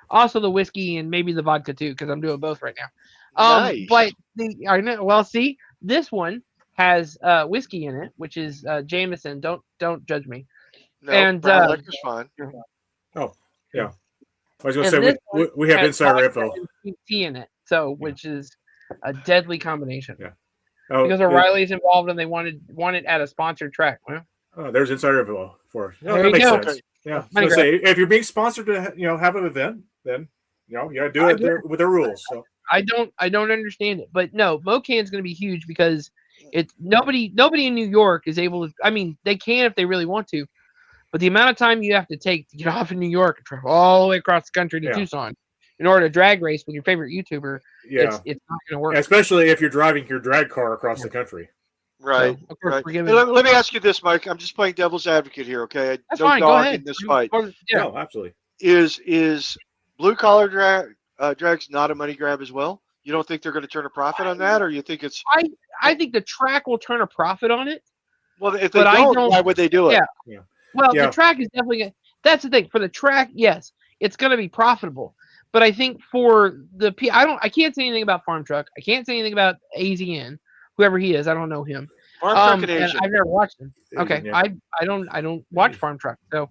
also the whiskey and maybe the vodka too, because I'm doing both right now. Nice. But I know. Well, see, this one has whiskey in it, which is Jameson. Don't judge me. No, and, brown liquor's fine. Yeah. I was going And to this say we have has insider vodka info. and sweet tea in it, so which is a deadly combination. Yeah. Oh, Because O'Reilly's involved and they wanted it at a sponsored track. Well, there's insider info for us. There that you makes go. sense. Yeah. I was Money gonna say if you're being sponsored to have an event, then you got to do it with the rules. So I don't understand it, but no, Mocan's going to be huge because it's nobody in New York is able to. I mean, they can if they really want to, but the amount of time you have to take to get off in New York and travel all the way across the country to Tucson in order to drag race with your favorite YouTuber, it's not going to work. Especially if you're driving your drag car across the country. Right. So, of course, Right. we're Hey, giving. let me ask you this, Mike. I'm just playing devil's advocate here, okay? That's No fine. Go dog ahead. in this fight. Yeah. No, absolutely. Is blue collar drags not a money grab as well? You don't think they're going to turn a profit on that, or you think it's? I think the track will turn a profit on it. Well, if they But I don't, don't- why would they do it? Yeah. Well, Yeah. the track is definitely. That's the thing for the track. Yes, it's going to be profitable. But I think for the I can't say anything about Farm Truck. I can't say anything about AZN, whoever he is. I don't know him. Farm Truck and And Asian. I've never watched him. Okay, Asian, yeah. I don't watch Farm Truck, so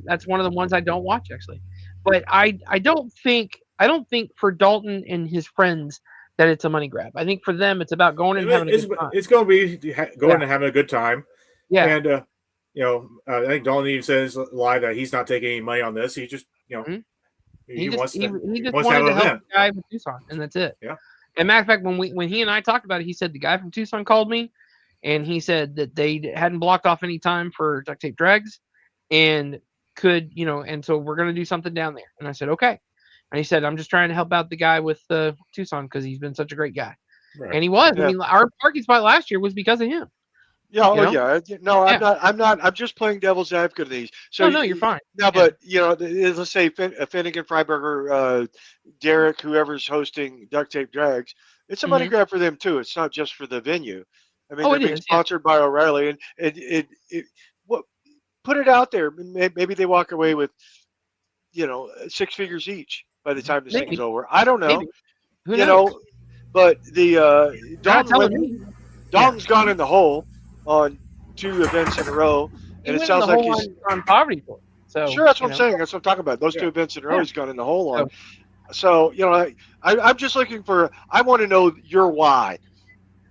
that's one of the ones I don't watch actually. But I don't think for Dalton and his friends that it's a money grab. I think for them it's about going and having a good time. It's going to be going and having a good time. Yeah, And I think Dalton even says live that he's not taking any money on this. He just Mhm. he just wants to wanted have an to help event. the guy with Tucson, and that's it. Yeah. And matter of fact, when he and I talked about it, he said the guy from Tucson called me, and he said that they hadn't blocked off any time for duct tape drags, and could and so we're gonna do something down there. And I said okay, and he said I'm just trying to help out the guy with Tucson because he's been such a great guy, Right. and he was. Yeah. I mean, our parking spot last year was because of him. Yeah, You know? yeah. No, Yeah. I'm not. I'm just playing devil's advocate of these. So No, you're fine. No, but let's say Finnegan, Freiberger, Derek, whoever's hosting Duct Tape Drags, it's a money grab for them too. It's not just for the venue. I mean, Oh, they're it being is, yeah. sponsored by O'Reilly, and it put it out there. Maybe they walk away with 6 figures each by the time this Maybe. thing's over. I don't know. Maybe. Who knows? But the You're not telling me. Dalton's gone in the hole on 2 events in a row, He and it went in sounds the like hole he's on poverty for. So sure. That's what I'm saying. That's what I'm talking about. Those 2 events in a row, Yeah. he's gone in the hole on. So I'm just looking for. I want to know your why,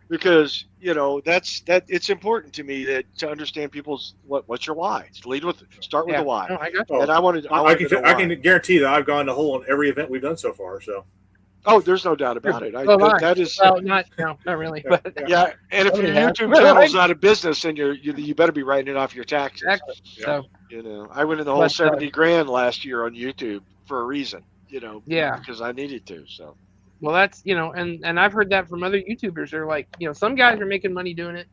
because it's important to me to understand people's what's your why. Start with the why. No, I got you. Oh, And I wanted. I to know can why. guarantee that I've gone the hole on every event we've done so far. So Oh, there's no doubt about it. So have I. That is. Well, not really, but Yeah, and if your Yeah. YouTube channel's not a business, then you better be writing it off your taxes. exactly. Yeah. So I went in the whole But, 70 grand last year on YouTube for a reason. Yeah. because I needed to. So well, that's and I've heard that from other YouTubers. They're like, some guys are making money doing it,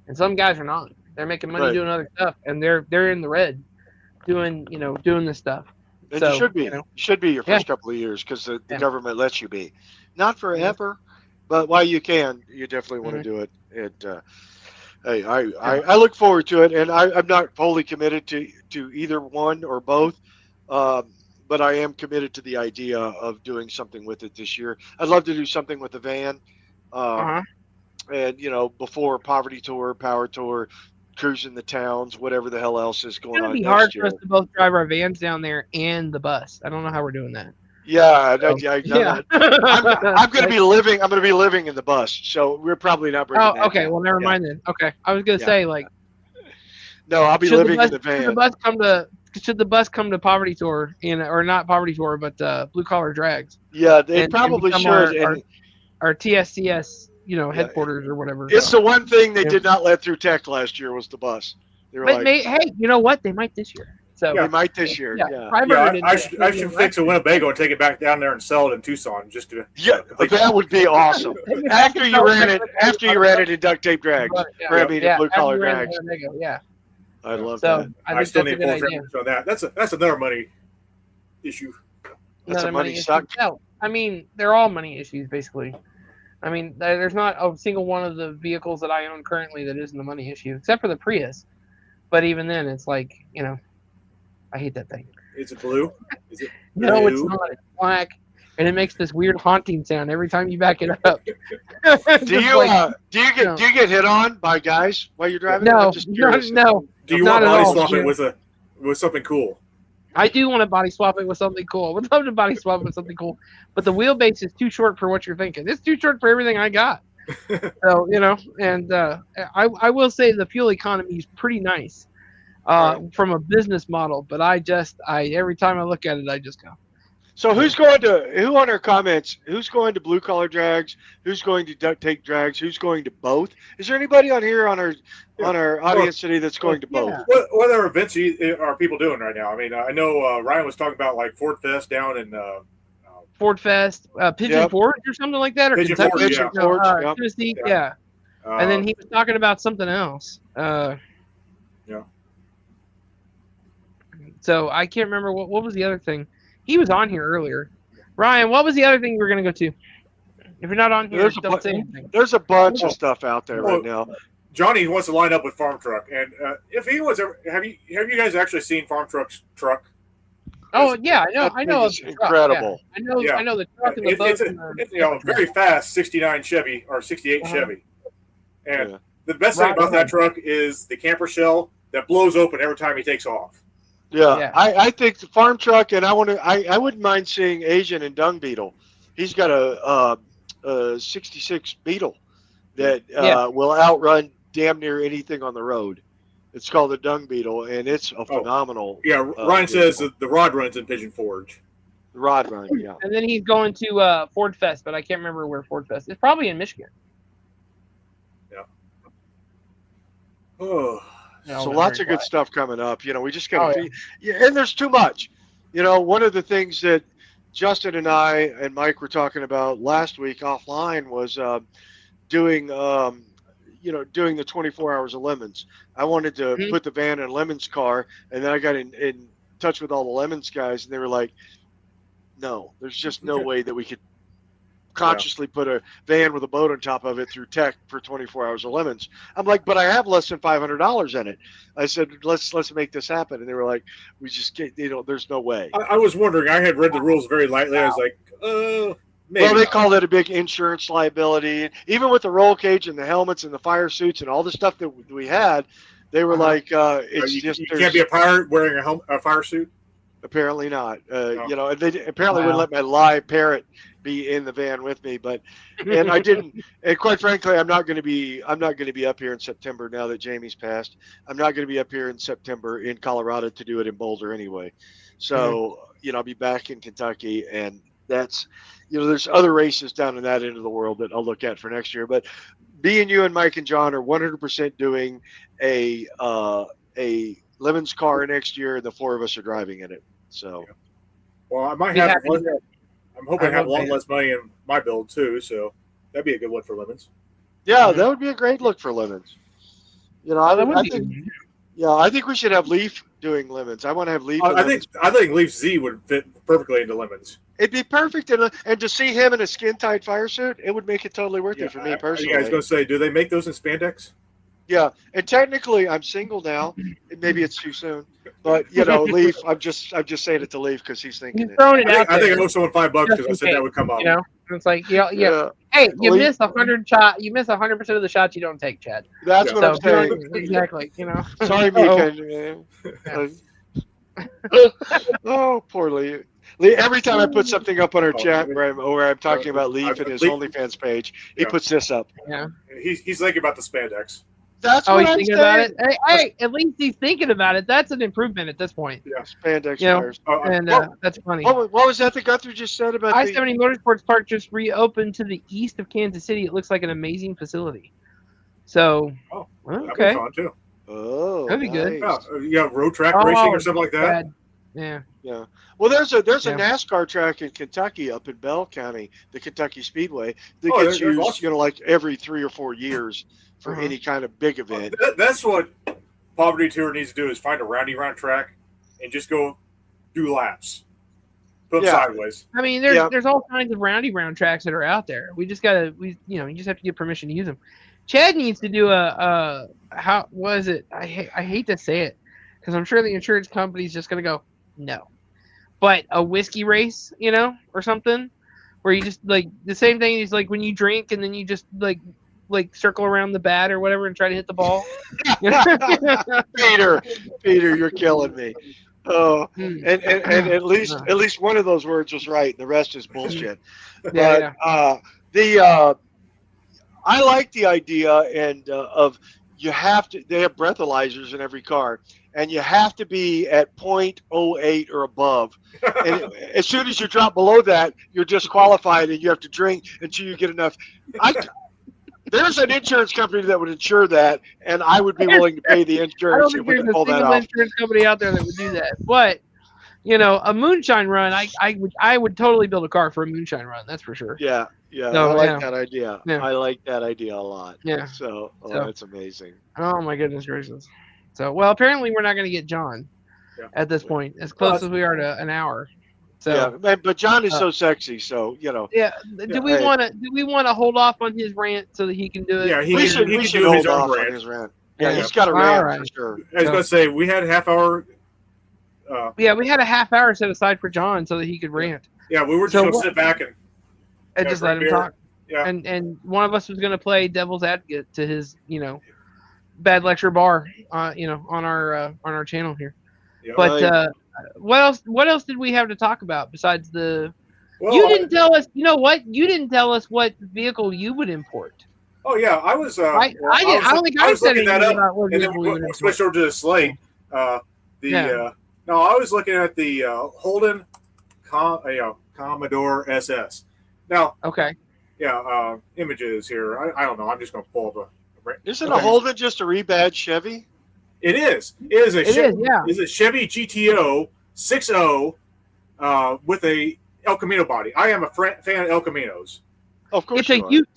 and some guys are not. They're making money Right. doing other stuff, and they're in the red, doing this stuff. And So, you should be. you know, You should be your Yeah. first couple of years because the Yeah. government lets you be. Not forever, but while you can, you definitely want to do it. And hey, I look forward to it, and I'm not fully committed to either one or both. But I am committed to the idea of doing something with it this year. I'd love to do something with the van. uh-huh. And before Poverty Tour, Power Tour, cruising the towns, whatever the hell else is It's going gonna on be hard next for year. us to both drive our vans down there and the bus. I don't know how we're doing that. Yeah, So, I'm going to be living. I'm going to be living in the bus, so we're probably not bringing Oh, that. okay. down. Well, never Yeah. mind then. Okay, I was gonna Yeah. say like, No, I'll be should living in the Should the van. bus come to Poverty Tour or not Poverty Tour, but Blue Collar Drags? Yeah, they and probably become should. our TSCS, headquarters or whatever. It's the one thing they Yeah. did not let through tech last year was the bus. They were But like, hey, you know what? They might this year. So they might this year. Yeah. Freiburger I did should fix a Winnebago and take it back down there and sell it in Tucson just to. That would be awesome. After you ran it in duct tape drags, blue collar drags. Yeah. I love So that. I I think still that's a need good full idea. reference on that. That's another money issue. That's Another a money issue. suck. No, I mean they're all money issues basically. I mean there's not a single one of the vehicles that I own currently that isn't a money issue, except for the Prius. But even then, it's like I hate that thing. Is it blue? Is it No, it's blue? not. It's black, and it makes this weird haunting sound every time you back it up. Do you get hit on by guys while you're driving? No, I'm just curious. no. Do you Not want at body all. swap it with something cool? I do want to body swap it with something cool. I would love to body swap it with something cool, but the wheelbase is too short for what you're thinking. It's too short for everything I got. So and I will say the fuel economy is pretty nice from a business model, but I every time I look at it, I just go. So who on our comments, who's going to blue collar drags? Who's going to duct tape drags? Who's going to both? Is there anybody on here on our audience today that's going to both? What other events are people doing right now? I mean, I know Ryan was talking about like Ford Fest down in Ford Fest, Pigeon Forge or something like that, or Pigeon Kentucky, Forge, yeah. Forge, Tennessee, Yeah. And then he was talking about something else. Yeah. So I can't remember what was the other thing. He was on here earlier. Ryan, what was the other thing you were going to go to? If you're not on here, don't say anything. There's a bunch of stuff out there right now. Johnny wants to line up with Farm Truck, and if anyone's ever have you guys actually seen Farm Truck's truck? Oh yeah, I know. It's incredible. Yeah. I know the truck and the boat. It's very fast '69 Chevy or '68 Chevy, and Yeah. the best thing about that truck is the camper shell that blows open every time he takes off. Yeah. I think the farm truck, and I wouldn't mind seeing Asian and Dung Beetle. He's got a 66 Beetle that will outrun damn near anything on the road. It's called the Dung Beetle, and it's a phenomenal. Yeah, Ryan says that the rod runs in Pigeon Forge. The rod run, yeah. And then he's going to Ford Fest, but I can't remember where Ford Fest is. It's probably in Michigan. Yeah. Oh. So lots of good stuff coming up. We just got to and there's too much. One of the things that Justin and I and Mike were talking about last week offline was doing the 24 hours of Lemons. I wanted to put the van in Lemons' car, and then I got in touch with all the Lemons guys, and they were like, no, there's just no way that we could consciously put a van with a boat on top of it through tech for 24 hours of Lemons. I'm like, but I have less than $500 in it. I said, let's make this happen. And they were like, we just can't, there's no way. I was wondering, I had read the rules very lightly. I was like, maybe. Well, they call it a big insurance liability. Even with the roll cage and the helmets and the fire suits and all the stuff that we had, they were like, it's you just, you can't be a pirate wearing a fire suit. Apparently not. No. And they apparently wouldn't let my live parrot be in the van with me, and I didn't. And quite frankly, I'm not going to be up here in September now that Jamie's passed. I'm not going to be up here in September in Colorado to do it in Boulder anyway. So I'll be back in Kentucky, and that's there's other races down in that end of the world that I'll look at for next year. But you and Mike and John are 100% doing a Lemons car next year, and the four of us are driving in it. So, well, I might have. I'm hoping to have a lot less money in my build too, so that'd be a good one for Lemons. Yeah, that would be a great look for Lemons. You know, Oh, that I would think, be. yeah, I think we should have Leaf doing lemons. I want to have Leaf. and I think lemons. Leaf Z would fit perfectly into lemons. It'd be perfect, and to see him in a skin tight fire suit, it would make it totally worth Yeah, it for me I personally. was going to say, do they make those in spandex? Yeah, and technically, I'm single now. Maybe it's too soon, but you know, Leaf. I'm just saying it to Leaf because he's thinking He's it. throwing it out I there. think I owe someone $5 just because I in said that case, would come up. You know, it's like yeah. Yeah, Hey, you Leaf- miss 100 shot. You miss 100% of the shots you don't take, Chad. that's Yeah. what I'm So you saying. don't- exactly. You know. Sorry, So, Mika. Oh, poor Lee. Lee. Every time I put something up on our chat where I'm talking about Leaf and his Leaf- OnlyFans page, he Yeah. puts this up. yeah. He's thinking about the spandex. That's Oh, what he's I'm thinking saying. about it. Hey, at least he's thinking about it. That's an improvement at this point. Spandex You know, fires. And that's funny. What was that Guthrie just said about the? I-70 Motorsports Park just reopened to the east of Kansas City. It looks like an amazing facility. So, Oh, okay, that'd be fun too. Oh, That'd be good. nice. Yeah, you got road track racing or something like that. Bad. Yeah. Yeah. Well, there's a Yeah. NASCAR track in Kentucky up in Bell County, the Kentucky Speedway, that Oh, gets there's used, awesome. like every 3 or 4 years for Uh-huh. any kind of big event. That's what Poverty Tour needs to do is find a roundy round track and just go do laps. Put them Yeah. sideways. I mean, there's all kinds of round tracks that are out there. We just gotta you just have to get permission to use them. Chad needs to do how was it? I hate to say it because I'm sure the insurance company's just gonna go no, but a whiskey race, or something, where you just like the same thing is like when you drink and then you just like circle around the bat or whatever and try to hit the ball. Peter, you're killing me. Oh, Hmm. and at least one of those words was right, and the rest is bullshit. Yeah, But I like the idea of you have to. They have breathalyzers in every car, and you have to be at 0.08 or above. And as soon as you drop below that, you're disqualified, and you have to drink until you get enough. There's an insurance company that would insure that, and I would be willing to pay the I don't insurance if think we there's could a pull that single off. insurance company out there that would do that. But a moonshine run, I would totally build a car for a moonshine run. That's for sure. Yeah, So, I like yeah. that idea. Yeah. I like that idea a lot. Yeah. So, So- that's amazing. Oh my goodness gracious. So well, apparently we're not going to get John at this point, as close as we are to an hour. So Yeah, but John is so sexy, so do we hey. want to hold off on his rant so that he can do it? Yeah, he we can- should he we can should do his hold own off on rant. his rant. Yeah, Yeah. he's got a All rant right. for sure. I was going to say we had a half hour. Yeah, we had a half hour set aside for John so that he could rant. Yeah, we were just So going to what- sit back and And Yeah, just let him beer. talk. Yeah. And one of us was going to play devil's advocate to his, bad lecture bar, on our channel here. But Right. what else did we have to talk about besides the? well, You didn't tell us. You know what? You didn't tell us what vehicle you would import. Oh yeah, I was. I don't think I was said looking anything that up, about what and then vehicle we would we import. switched over to the Slate. No, I was looking at the Holden Commodore SS. Now, Okay. images here. I don't know. I'm just going to pull up a. Isn't Okay. a Holden just a rebadged Chevy? It is. It is a It is, yeah. It's a Chevy GTO 6.0 with a El Camino body. I am a fan of El Caminos. Of course. It's a you are. Ute.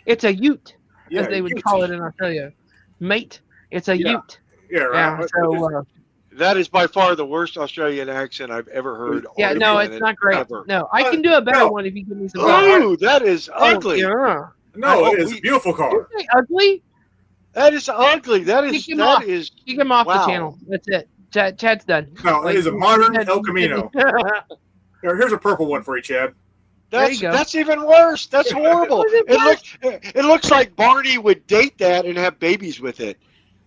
It's a Ute, Yeah, as they would Ute. call it in Australia. Mate. It's a Yeah. Ute. Yeah, right. Yeah. So. That is by far the worst Australian accent I've ever heard. Yeah. on No, the it's planet, not great. ever. No, I can do a better No. one if you give me some. Ooh, that is Oh, ugly. yeah. no, Oh, it is a beautiful Did you car. say ugly? That is ugly. That Kick him off. Kick him off Wow. the channel. That's it. Chad's done. No, it is a modern El Camino. That's Here's a purple one for you, Chad. There you go. That's even worse. That's horrible. It It looks like Barney would date that and have babies with it.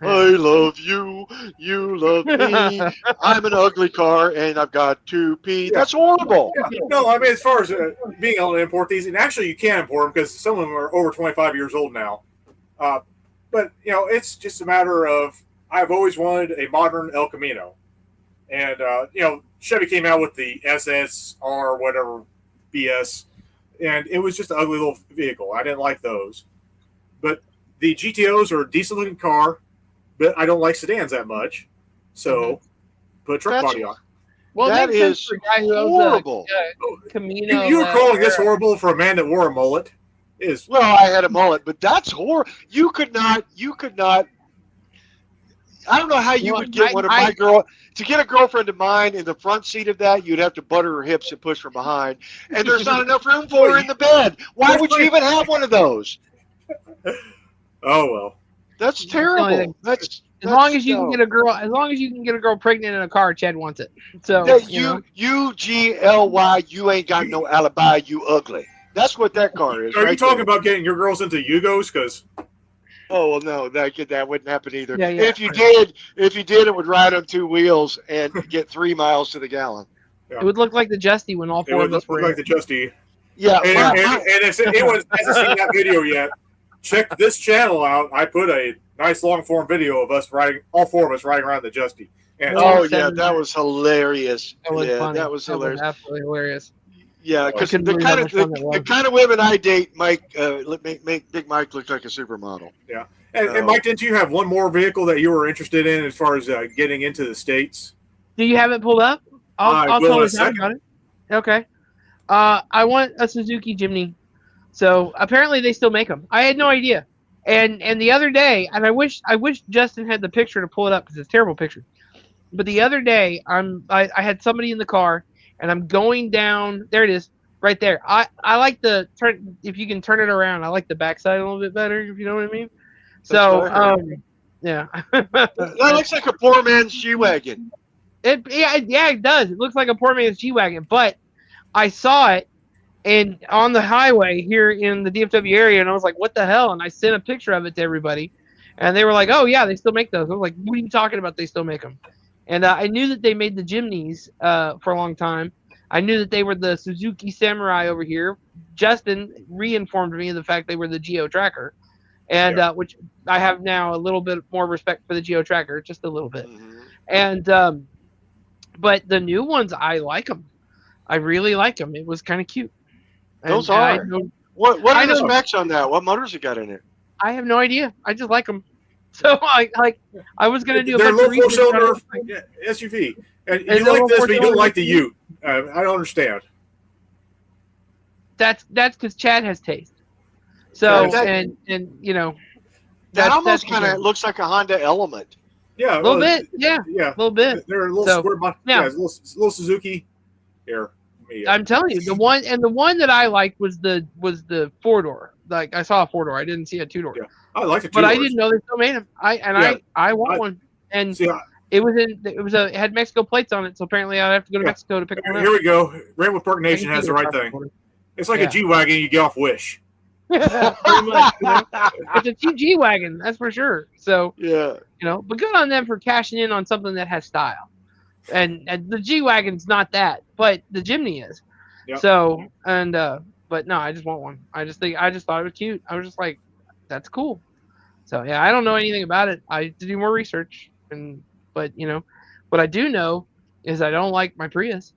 I love you. You love me. I'm an ugly car and I've got to pee. Yeah. That's horrible. No, I mean, as far as being able to import these, and actually you can import them because some of them are over 25 years old now. But, it's just a matter of I've always wanted a modern El Camino. And, Chevy came out with the SSR, whatever, BS, and it was just an ugly little vehicle. I didn't like those. But the GTOs are a decent-looking car, but I don't like sedans that much. So, put a truck That's- body on. Well, That makes sense is for a guy who owns horrible. a Camino. You were calling this Era. horrible for a man that wore a mullet? Is Well, I had a mullet, but that's horrible. You could not. I don't know how you would get one of my girl to get a girlfriend of mine in the front seat of that. You'd have to butter her hips and push from behind, and there's not enough room for her in the bed. Why would you even have one of those? Oh well, that's terrible. That's as long as you can get a girl, as long as you can get a girl pregnant in a car, Chad wants it. So UGLY, you ain't got no alibi, you ugly. That's what that car is. Are you talking about getting your girls into Yugos? Because well, no, that wouldn't happen either. Yeah. If you did, it would ride on 2 wheels and get 3 miles to the gallon. Yeah. It would look like the Justy when all four of us were like the Justy. Yeah, and if anyone hasn't seen that video yet, check this channel out. I put a nice long form video of us riding, all 4 of us riding around the Justy. And that was hilarious. That was funny. That was hilarious. That was absolutely hilarious. Yeah, because the kind of women I date, make Big Mike look like a supermodel. Yeah, and Mike, didn't you have one more vehicle that you were interested in as far as getting into the States? Do you have it pulled up? I'll totally talk about it. Okay. I want a Suzuki Jimny. So apparently they still make them. I had no idea. And the other day, and I wish Justin had the picture to pull it up because it's a terrible picture. But the other day, I had somebody in the car, and I'm going down. There it is, right there. I like the turn. If you can turn it around, I like the backside a little bit better. If you know what I mean. So yeah. That looks like a poor man's G-Wagon. It does. It looks like a poor man's G-Wagon. But I saw it and on the highway here in the DFW area, and I was like, what the hell? And I sent a picture of it to everybody, and they were like, oh yeah, they still make those. I was like, what are you talking about? They still make them. And I knew that they made the Jimneys for a long time. I knew that they were the Suzuki Samurai over here. Justin re-informed me of the fact they were the Geo Tracker, and which I have now a little bit more respect for the Geo Tracker, just a little bit. Mm-hmm. And but the new ones, I like them. I really like them. It was kind of cute. Those are. What are the specs on that? What motors it got in it? I have no idea. I just like them. So I was gonna do a bunch bunch of cylinder SUV, and you like this, but you don't like the Ute. I don't understand. That's because Chad has taste. So and you know, that almost kind of looks like a Honda Element. Yeah, a little bit. Yeah, a little bit. They're a little square body. Yeah, little Suzuki. Here, I'm telling you, the one that I liked was the 4-door. Like I saw a 4-door. I didn't see a 2-door. Yeah. I like it, but I didn't know they still made them. I want one, and it had Mexico plates on it, so apparently I'd have to go to Mexico to pick one up. Here we go. Redwood Park Nation has the right thing. It's like a G-Wagon you get off Wish. Pretty much, you know? It's a cheap G-Wagon, that's for sure. So but good on them for cashing in on something that has style. And the G-Wagon's not that, but the Jimny is. Yep. So but no, I just want one. I just thought it was cute. I was just like, that's cool. So yeah, I don't know anything about it. I had to do more research, but what I do know is I don't like my Prius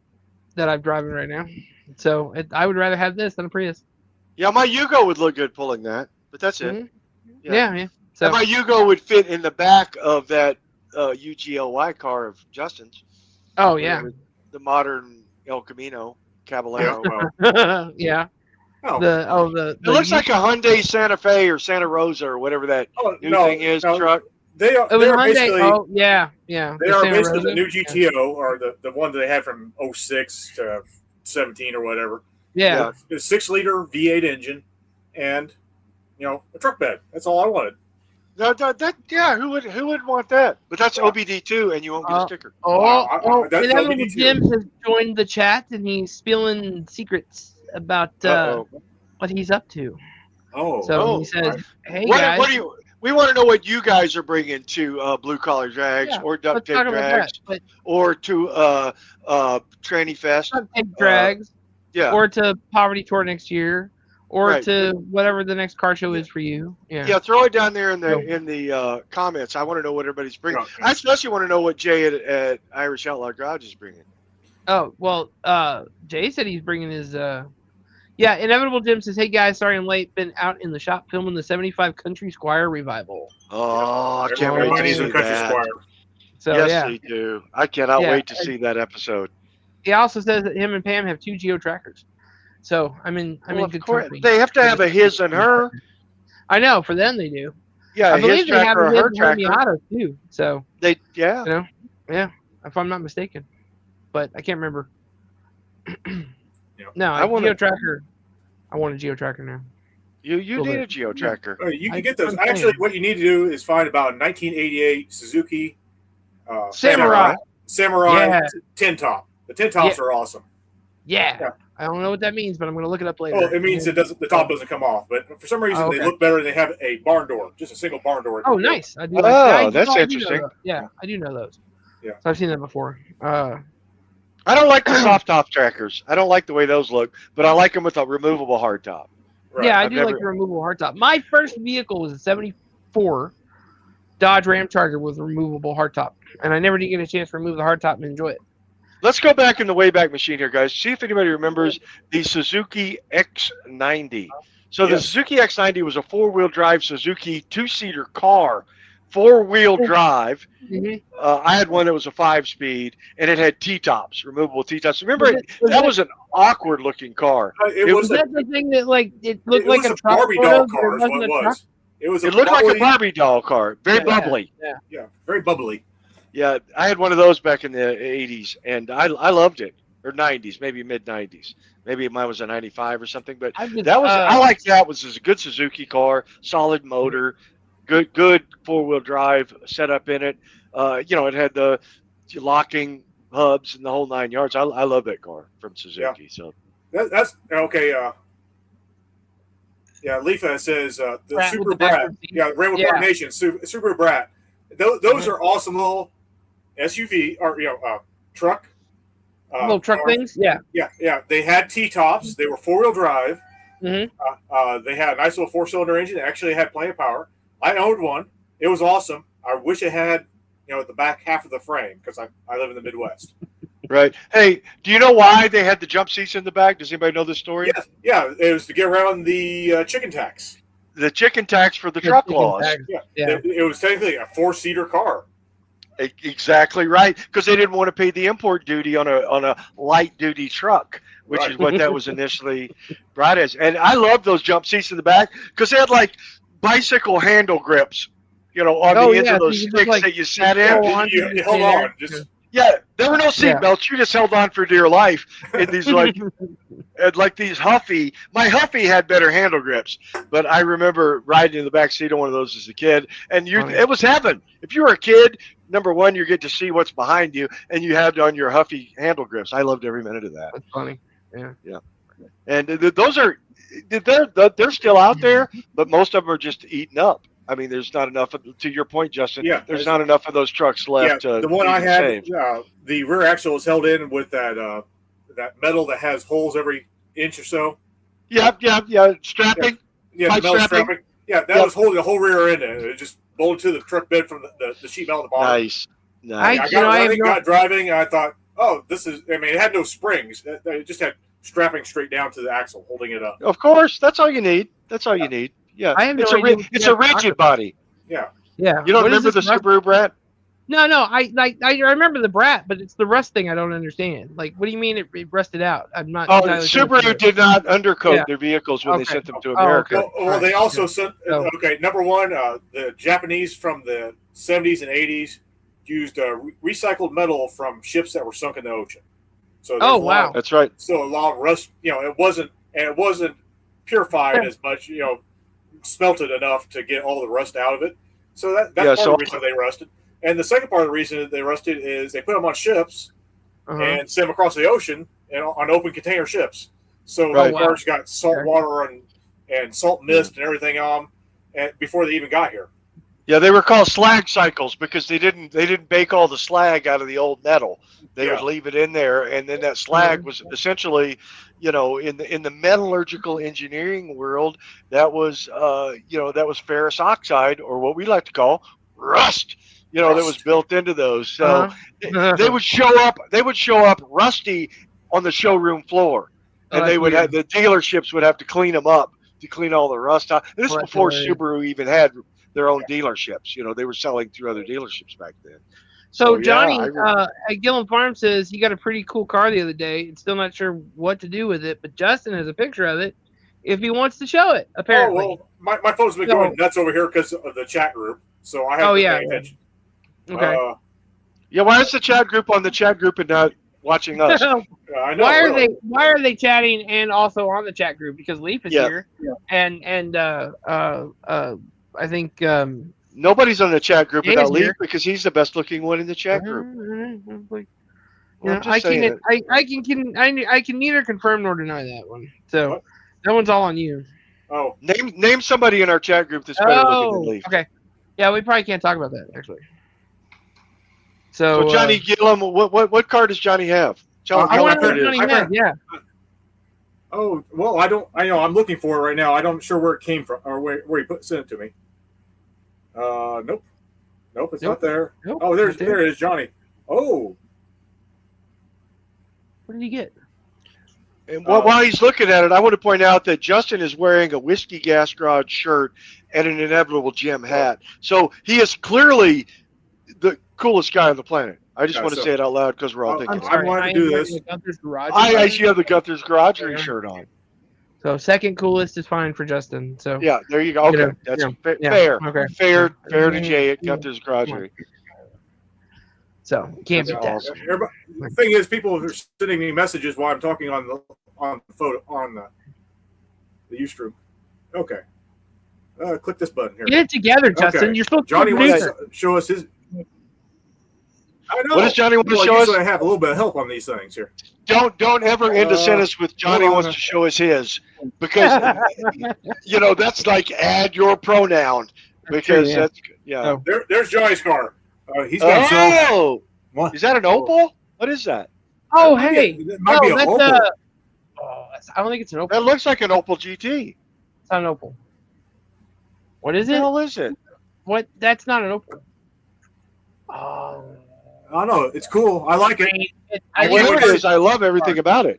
that I'm driving right now. So I would rather have this than a Prius. Yeah, my Yugo would look good pulling that, but that's it. Mm-hmm. Yeah. So and my Yugo would fit in the back of that UGLY car of Justin's. Oh yeah, the modern El Camino Caballero. Yeah. It looks like a Hyundai Santa Fe or Santa Rosa or whatever that thing is truck. They are basically. Oh yeah. They are basically the new GTO or the one that they had from 06 to 17 or whatever. Yeah. A 6-liter V8 engine, and a truck bed. That's all I wanted. Who would want that? But that's OBD2, and you won't get a sticker. Inevitable Jim has joined the chat, and he's spilling secrets about what he's up to. He says, "Hey guys, we want to know what you guys are bringing to Blue Collar Drags or Duct Tape Drags or to Tranny Fest Duct Tape Drags, or to Poverty Tour next year, or to whatever the next car show is for you." Yeah, throw it down there in the comments. I want to know what everybody's bringing. I especially want to know what Jay at Irish Outlaw Garage is bringing. Oh well, Jay said he's bringing his. Inevitable Jim says, "Hey guys, sorry I'm late. Been out in the shop filming the 75 Country Squire revival." Oh, I can't wait to see that. Squire. So, yes, we do. I cannot wait to see that episode. He also says that him and Pam have 2 Geo Trackers. So I'm in good company. They have to have a his and her. I know, for them they do. Yeah, I a believe hitch they have tracker or a a hidden hurt tracker. Miata too. So Yeah. you know, yeah, if I'm not mistaken, but I can't remember. No, I a want Geo Tracker. I want a Geo Tracker now. you Little need bit. a geo tracker. You can I- get those. I'm Actually, saying. what you need to do is find about a 1988 Suzuki Samurai. Samurai Yeah. tin top. The tin tops are awesome. Yeah. Yeah. I don't know what that means, but I'm gonna look it up later. Oh, it means And it doesn't. The top doesn't come off, but for some reason Oh, they okay. look better. They have a barn door, just a single barn door. Oh, nice. I do. Oh, that's I do know interesting. those. Yeah, I do know those. Yeah. So I've seen that before. I don't like the soft top trackers. I don't like the way those look, but I like them with a removable hard top. Right. Yeah, I I've do never- like the removable hardtop. My first vehicle was a '74 Dodge Ram Charger with removable hardtop, and I never did get a chance to remove the hardtop and enjoy it. Let's go back in the Wayback Machine here, guys. See if anybody remembers the Suzuki X90. So the Yes. Suzuki X90 was a four-wheel drive Suzuki two-seater car, four-wheel drive. Mhm. I had one that was a 5-speed, and it had T-tops, removable T-tops. Remember, Was that was an awkward-looking car. It It was Was that the thing that it looked it like was a truck? Barbie sort doll of, but car. Is what wasn't it a truck? was. It was. It looked like a bubbly- Barbie doll car, very Yeah. bubbly. Yeah, very bubbly. Yeah, I had one of those back in the 80s, and I loved it. Or 90s, maybe mid-90s. Maybe mine was a 95 or something, but I just, that was I like that. Was a good Suzuki car, solid motor, good four-wheel drive setup in it. It had the locking hubs and the whole 9 yards. I love that car from Suzuki. So That's okay. Yeah, Leafa says the Brat with Super the Brat. backwards seat. Yeah, Rainbow Yeah. Park Nation, Super Brat. Those are awesome little SUV or truck. little truck cars. things. Yeah. Yeah. They had T tops. They were 4-wheel drive. Mhm. They had a nice little 4-cylinder engine. They actually had plenty of power. I owned one. It was awesome. I wish it had the back half of the frame because I live in the Midwest. right. Hey, do you know why they had the jump seats in the back? Does anybody know this story? Yes, yeah. It was to get around the chicken tax. The chicken tax for the truck laws. Yeah. Yeah. It was technically a 4-seater car. Exactly right, because they didn't want to pay the import duty on a light duty truck, which Right. is what that was initially brought as. And I love those jump seats in the back because they had like bicycle handle grips, on Oh, the ends yeah, of those so you sticks just, like, that you sat Yeah. in. Hold on to You it, hold stay there. on. Just Yeah, there were no seat Yeah. belts. You just held on for dear life in these like these Huffy. My Huffy had better handle grips, but I remember riding in the back seat of one of those as a kid, and Funny. it was heaven. If you were a kid, number one, you get to see what's behind you, and you had on your Huffy handle grips. I loved every minute of that. That's funny. And those are they're still out there, but most of them are just eaten up. I mean, there's not enough. To your point, Justin, Yeah, there's not enough of those trucks left. the one I had, the rear axle was held in with that metal that has holes every inch or so. Yeah. Strapping. Yeah, Pipe the metal strapping. strapping. Yeah, that Yep. was holding the whole rear end. It just bolted to the truck bed from the sheet metal at the bottom. Nice. I I got have running, no- got driving, and I thought, oh, this is. I mean, it had no springs. It just had strapping straight down to the axle, holding it up. Of course, that's all you need. That's all you need. Yeah, I have no it's idea what it's you a guys are talking rigid body. Yeah. Yeah. You don't What is remember the this rust- Subaru Brat? No. I remember the Brat, but it's the rust thing I don't understand. Like, what do you mean it rusted out? I'm not. Oh, entirely sure what Subaru it is. did not undercoat Yeah. their vehicles when they Okay. sent them to Oh, America. okay. Well, they Right, also okay. sent. So- Okay, number one, the Japanese from the 70s and 80s used recycled metal from ships that were sunk in the ocean. So there's Oh, a lot wow. of- That's right. So a lot of rust. It wasn't purified Yeah. as much. Smelted enough to get all the rust out of it. So that's Yeah, part so- of the reason they rusted. And the second part of the reason that they rusted is they put them on ships Uh-huh. and sent them across the ocean and on open container ships. So Right. the cars got salt Okay. water and salt mist and everything on them, and before they even got here. Yeah, they were called slag cycles because they didn't bake all the slag out of the old metal. They Yeah. would leave it in there, and then that slag was essentially, in the metallurgical engineering world, that was ferrous oxide, or what we like to call rust. That was Rust. built into those. So Uh-huh. they would show up. They would show up rusty on the showroom floor, Oh, and that's they would weird. have the dealerships would have to clean them up to clean all the rust out. And this Oh, is that's before hilarious. Subaru even had their own dealerships. They were selling through other dealerships back then. So yeah, Johnny I remember. at Gillen Farm says he got a pretty cool car the other day. And still not sure what to do with it, but Justin has a picture of it, if he wants to show it. Apparently. Oh, well, my phone's been going nuts over here because of the chat group, so I haven't been paying attention. Okay. Yeah, why is the chat group on the chat group and not watching us? I know. Why are they chatting and also on the chat group? Because Leaf is here, and I think nobody's on the chat group Jay's without Leaf here. because he's the best looking one in the chat group. Well, I'm just saying I can neither confirm nor deny that one. So What? that one's all on you. Oh, name somebody in our chat group that's better looking than Leaf. Okay. Yeah, we probably can't talk about that actually. So Johnny Gillum, what car does Johnny have? Tell him I how want to much know it is. Johnny has. Yeah. oh, well, I know. I'm looking for it right now. I don't sure where it came from or where he sent it to me. Nope, it's not there. Nope, Oh, not there it is, Johnny. Oh, What did he get? And while he's looking at it, I want to point out that Justin is wearing a Whiskey Gas Garage shirt and an Inevitable Jim hat. So he is clearly the coolest guy on the planet. I just want to say it out loud because we're all thinking. I wanted to do this. I actually have the Gunther's Garagery shirt on. So second coolest is fine for Justin. So Yeah, there you go. Okay, that's fair. Okay. Fair to Jay at Gunther's Garagery. So can't beat that. Awesome. The thing is, people are sending me messages while I'm talking on the photo on the Ustream. Okay, click this button here. Get it together, Justin. Okay. You're supposed Johnny to wants produce to show us his. I know. What does Johnny want to show us? I have a little bit of help on these things here. Don't ever end a sentence with Johnny wants to show us his, because that's like add your pronoun, because Oh. There's Johnny's car. He's got himself. Oh, What? is that an Opal? What is that? Oh, That might hey. be- that might be an that's Opal. I don't think it's an Opal. That looks like an Opal GT. It's not an Opal. What is What the it? hell is it? What? That's not an Opal. Oh. I don't know. It's cool. I like it. Whatever it is, I love everything about it.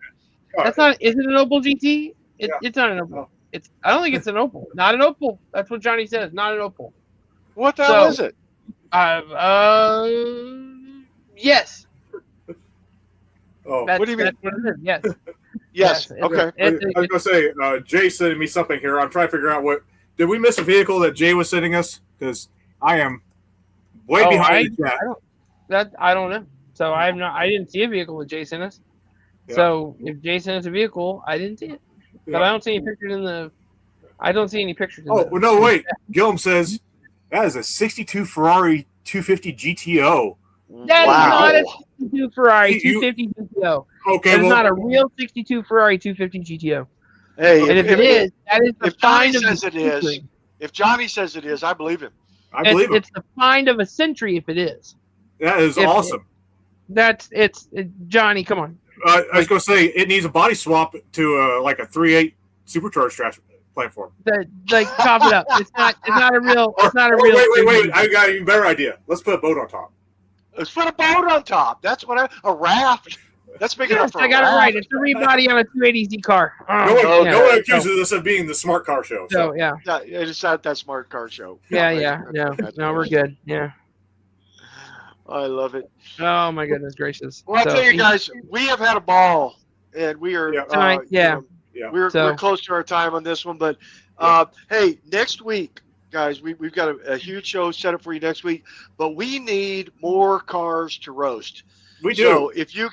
That's not. Is it an Opal GT? Yeah. It's not an Opal. Oh. I don't think it's an Opal. Not an Opal. That's what Johnny says. Not an Opal. What the hell is it? Yes. Oh, That's, What do you mean? That's what it is. Yes. Yes. Yes, Okay. I was gonna say, Jay sending me something here. I'm trying to figure out what. Did we miss a vehicle that Jay was sending us? Because I am way behind the chat. I don't know. So I didn't see a vehicle with Jay sent us. Yeah. So if Jay sent us a vehicle, I didn't see it. But I don't see any pictures in the. I don't see any pictures. Oh, well, no, wait. Gillum says that is a 62 Ferrari 250 GTO. That Wow. is not a 62 Ferrari 250 GTO. Okay, That is well, not a real 62 Ferrari 250 GTO. Hey, And if it is, that is the if Johnny find of says the it is, century. if Johnny says it is, I believe him. I believe him. It's the find of a century if it is. That is if- awesome. Johnny, come on. I was going to say it needs a body swap to like a 3.8 supercharged platform. Top it up. It's not a real. It's not a real. Wait! I got an even better idea. Let's put a boat on top. Let's put a boat on top. That's what a raft. That's big enough Yes, for I a got it raft. right. It's a rebody on a 280Z car. No one accuses us of being the smart car show. So yeah, Yeah, it's not that smart car show. yeah. No, we're good. Yeah. I love it. Oh my goodness gracious. Well, I'll tell you guys, we have had a ball, and we are Tonight, yeah. we're close to our time on this one. But hey, next week, guys, we've got a huge show set up for you next week. But we need more cars to roast. We do. So if you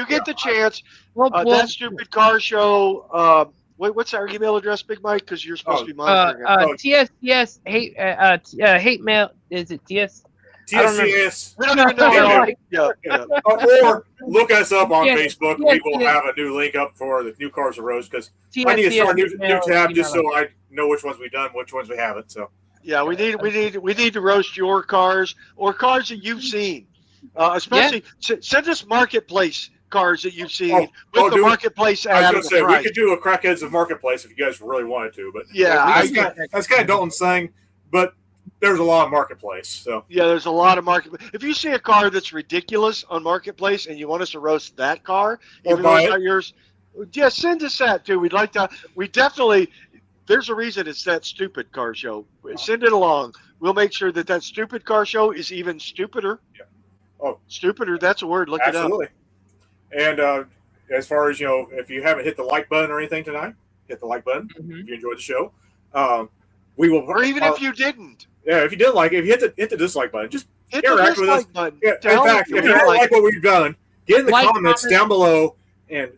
get the chance, that stupid car show. What's our email address, Big Mike? Because you're supposed to be monitoring it. TSCS hate mail. Is it TS? TSCS. We don't even know. Yeah. Or look us up on Yes, Facebook. yes, We will yes. have a new link up for the new cars of Rose because TSCS I need to start a new tab email just so I know which ones we've done, which ones we haven't. So Yeah, we need to roast your cars or cars that you've seen. Especially send us marketplace cars that you've seen with the marketplace I ad. was going to say we could do a crackheads of marketplace if you guys really wanted to, but that's kind of Dalton's saying. But there's a lot of marketplace. So yeah, there's a lot of marketplace. If you see a car that's ridiculous on marketplace and you want us to roast that car, even though it's not yours, send us that too. We'd like to. We definitely. There's a reason it's that stupid car show. Send it along. We'll make sure that stupid car show is even stupider. Yeah. Oh, stupider. That's a word. Look it up. Absolutely. And as far as if you haven't hit the like button or anything tonight, hit the like button Mhm. if you enjoyed the show. We will, Or even if you didn't, if you didn't like it, if you hit the dislike button, just hit the interact with us. dislike button. Yeah, To hell in fact, with if you don't like what we've done, get in the Like, comments comment. down below and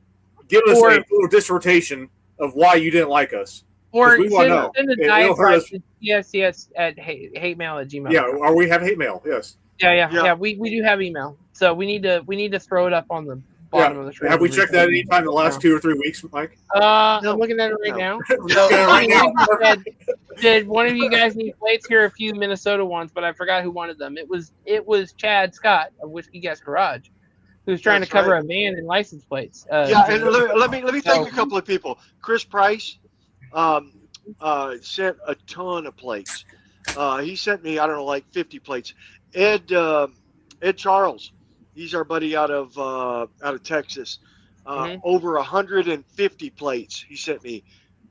give us Or- a little dissertation of why you didn't like us. Or we wanna know. send a It'll hurt diatribe us. to TSCS at hatemail@gmail.com. Yeah, or we have hate mail. Yes. Yeah. We do have email, so we need to throw it up on the bottom of the screen. Have we checked that any time in the last 2 or 3 weeks, Mike? I'm looking at it right now. We're So, looking at it right now. said, did one of you guys need plates? Here are a few Minnesota ones, but I forgot who wanted them. It was Chad Scott of Whiskey Gas Garage, who's trying That's to cover right. a van in license plates. Yeah, and let me thank a couple of people. Chris Price sent a ton of plates. He sent me, I don't know, like 50 plates. Ed Charles, he's our buddy out of Texas. Over 150 plates he sent me.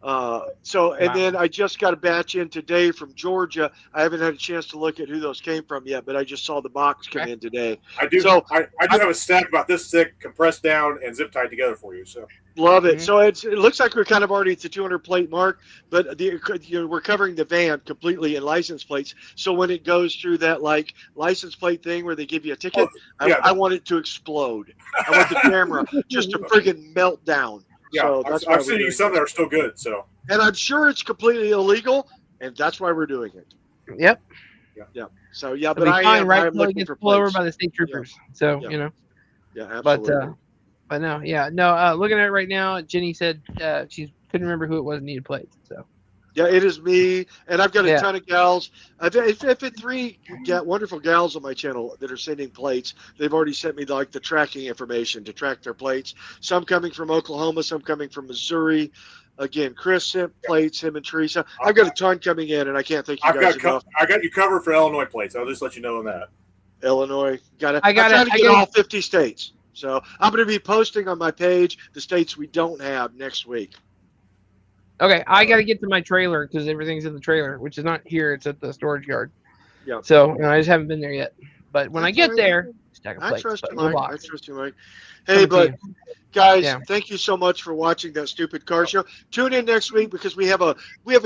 Then I just got a batch in today from Georgia. I haven't had a chance to look at who those came from yet, but I just saw the box come in today. I do. So- I do have a stack about this thick, compressed down, and zip tied together for you. So Love it. So it looks like we're kind of already at the 200 plate mark, but we're covering the van completely in license plates. So when it goes through that like license plate thing where they give you a ticket, I want it to explode. I want the camera just to friggin' melt down. yeah, So that's why I've we're seen you doing some this. that are still good. So And I'm sure it's completely illegal, and that's why we're doing it. Yep. Yeah. So yeah, It'll but be I fine am right I'm until it looking gets for pulled over plates. by the state troopers. So Yeah. Yeah, but absolutely. no. Looking at it right now, Jenny said she couldn't remember who it was that needed plates. So Yeah, it is me, and I've got a Yeah. ton of gals. I've had 3 wonderful gals on my channel that are sending plates. They've already sent me the tracking information to track their plates. Some coming from Oklahoma, some coming from Missouri. Again, Chris sent plates, him and Teresa. I've got a ton coming in, and I can't thank you guys enough. I got you covered for Illinois plates. I'll just let you know on that. Illinois, I'm I trying to get gotta- all 50 states. So I'm going to be posting on my page the states we don't have next week. okay, I got to get to my trailer because everything's in the trailer, which is not here. It's at the storage yard. Yeah. So I just haven't been there yet. But when I That's get all right. there, stack of I plates. trust but you, no Mike. I box. trust you, Mike. Hey, Coming to but you. guys, Yeah. thank you so much for watching that stupid car show. Tune in next week because we have a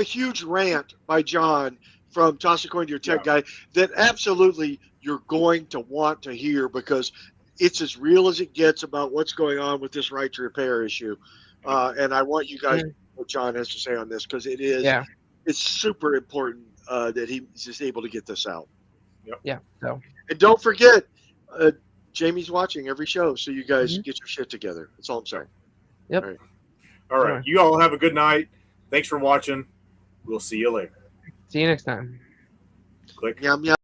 huge rant by John from Toss a Coin to Your Tech Guy that absolutely you're going to want to hear because it's as real as it gets about what's going on with this right to repair issue. And I want you guys to know what John has to say on this because it is it's super important that he's just able to get this out. Yeah. So And don't forget, Jamie's watching every show, so you guys get your shit together. That's all I'm saying. Yep. All right. All right. You all have a good night. Thanks for watching. We'll see you later. see you next time. Click. Yum, yum.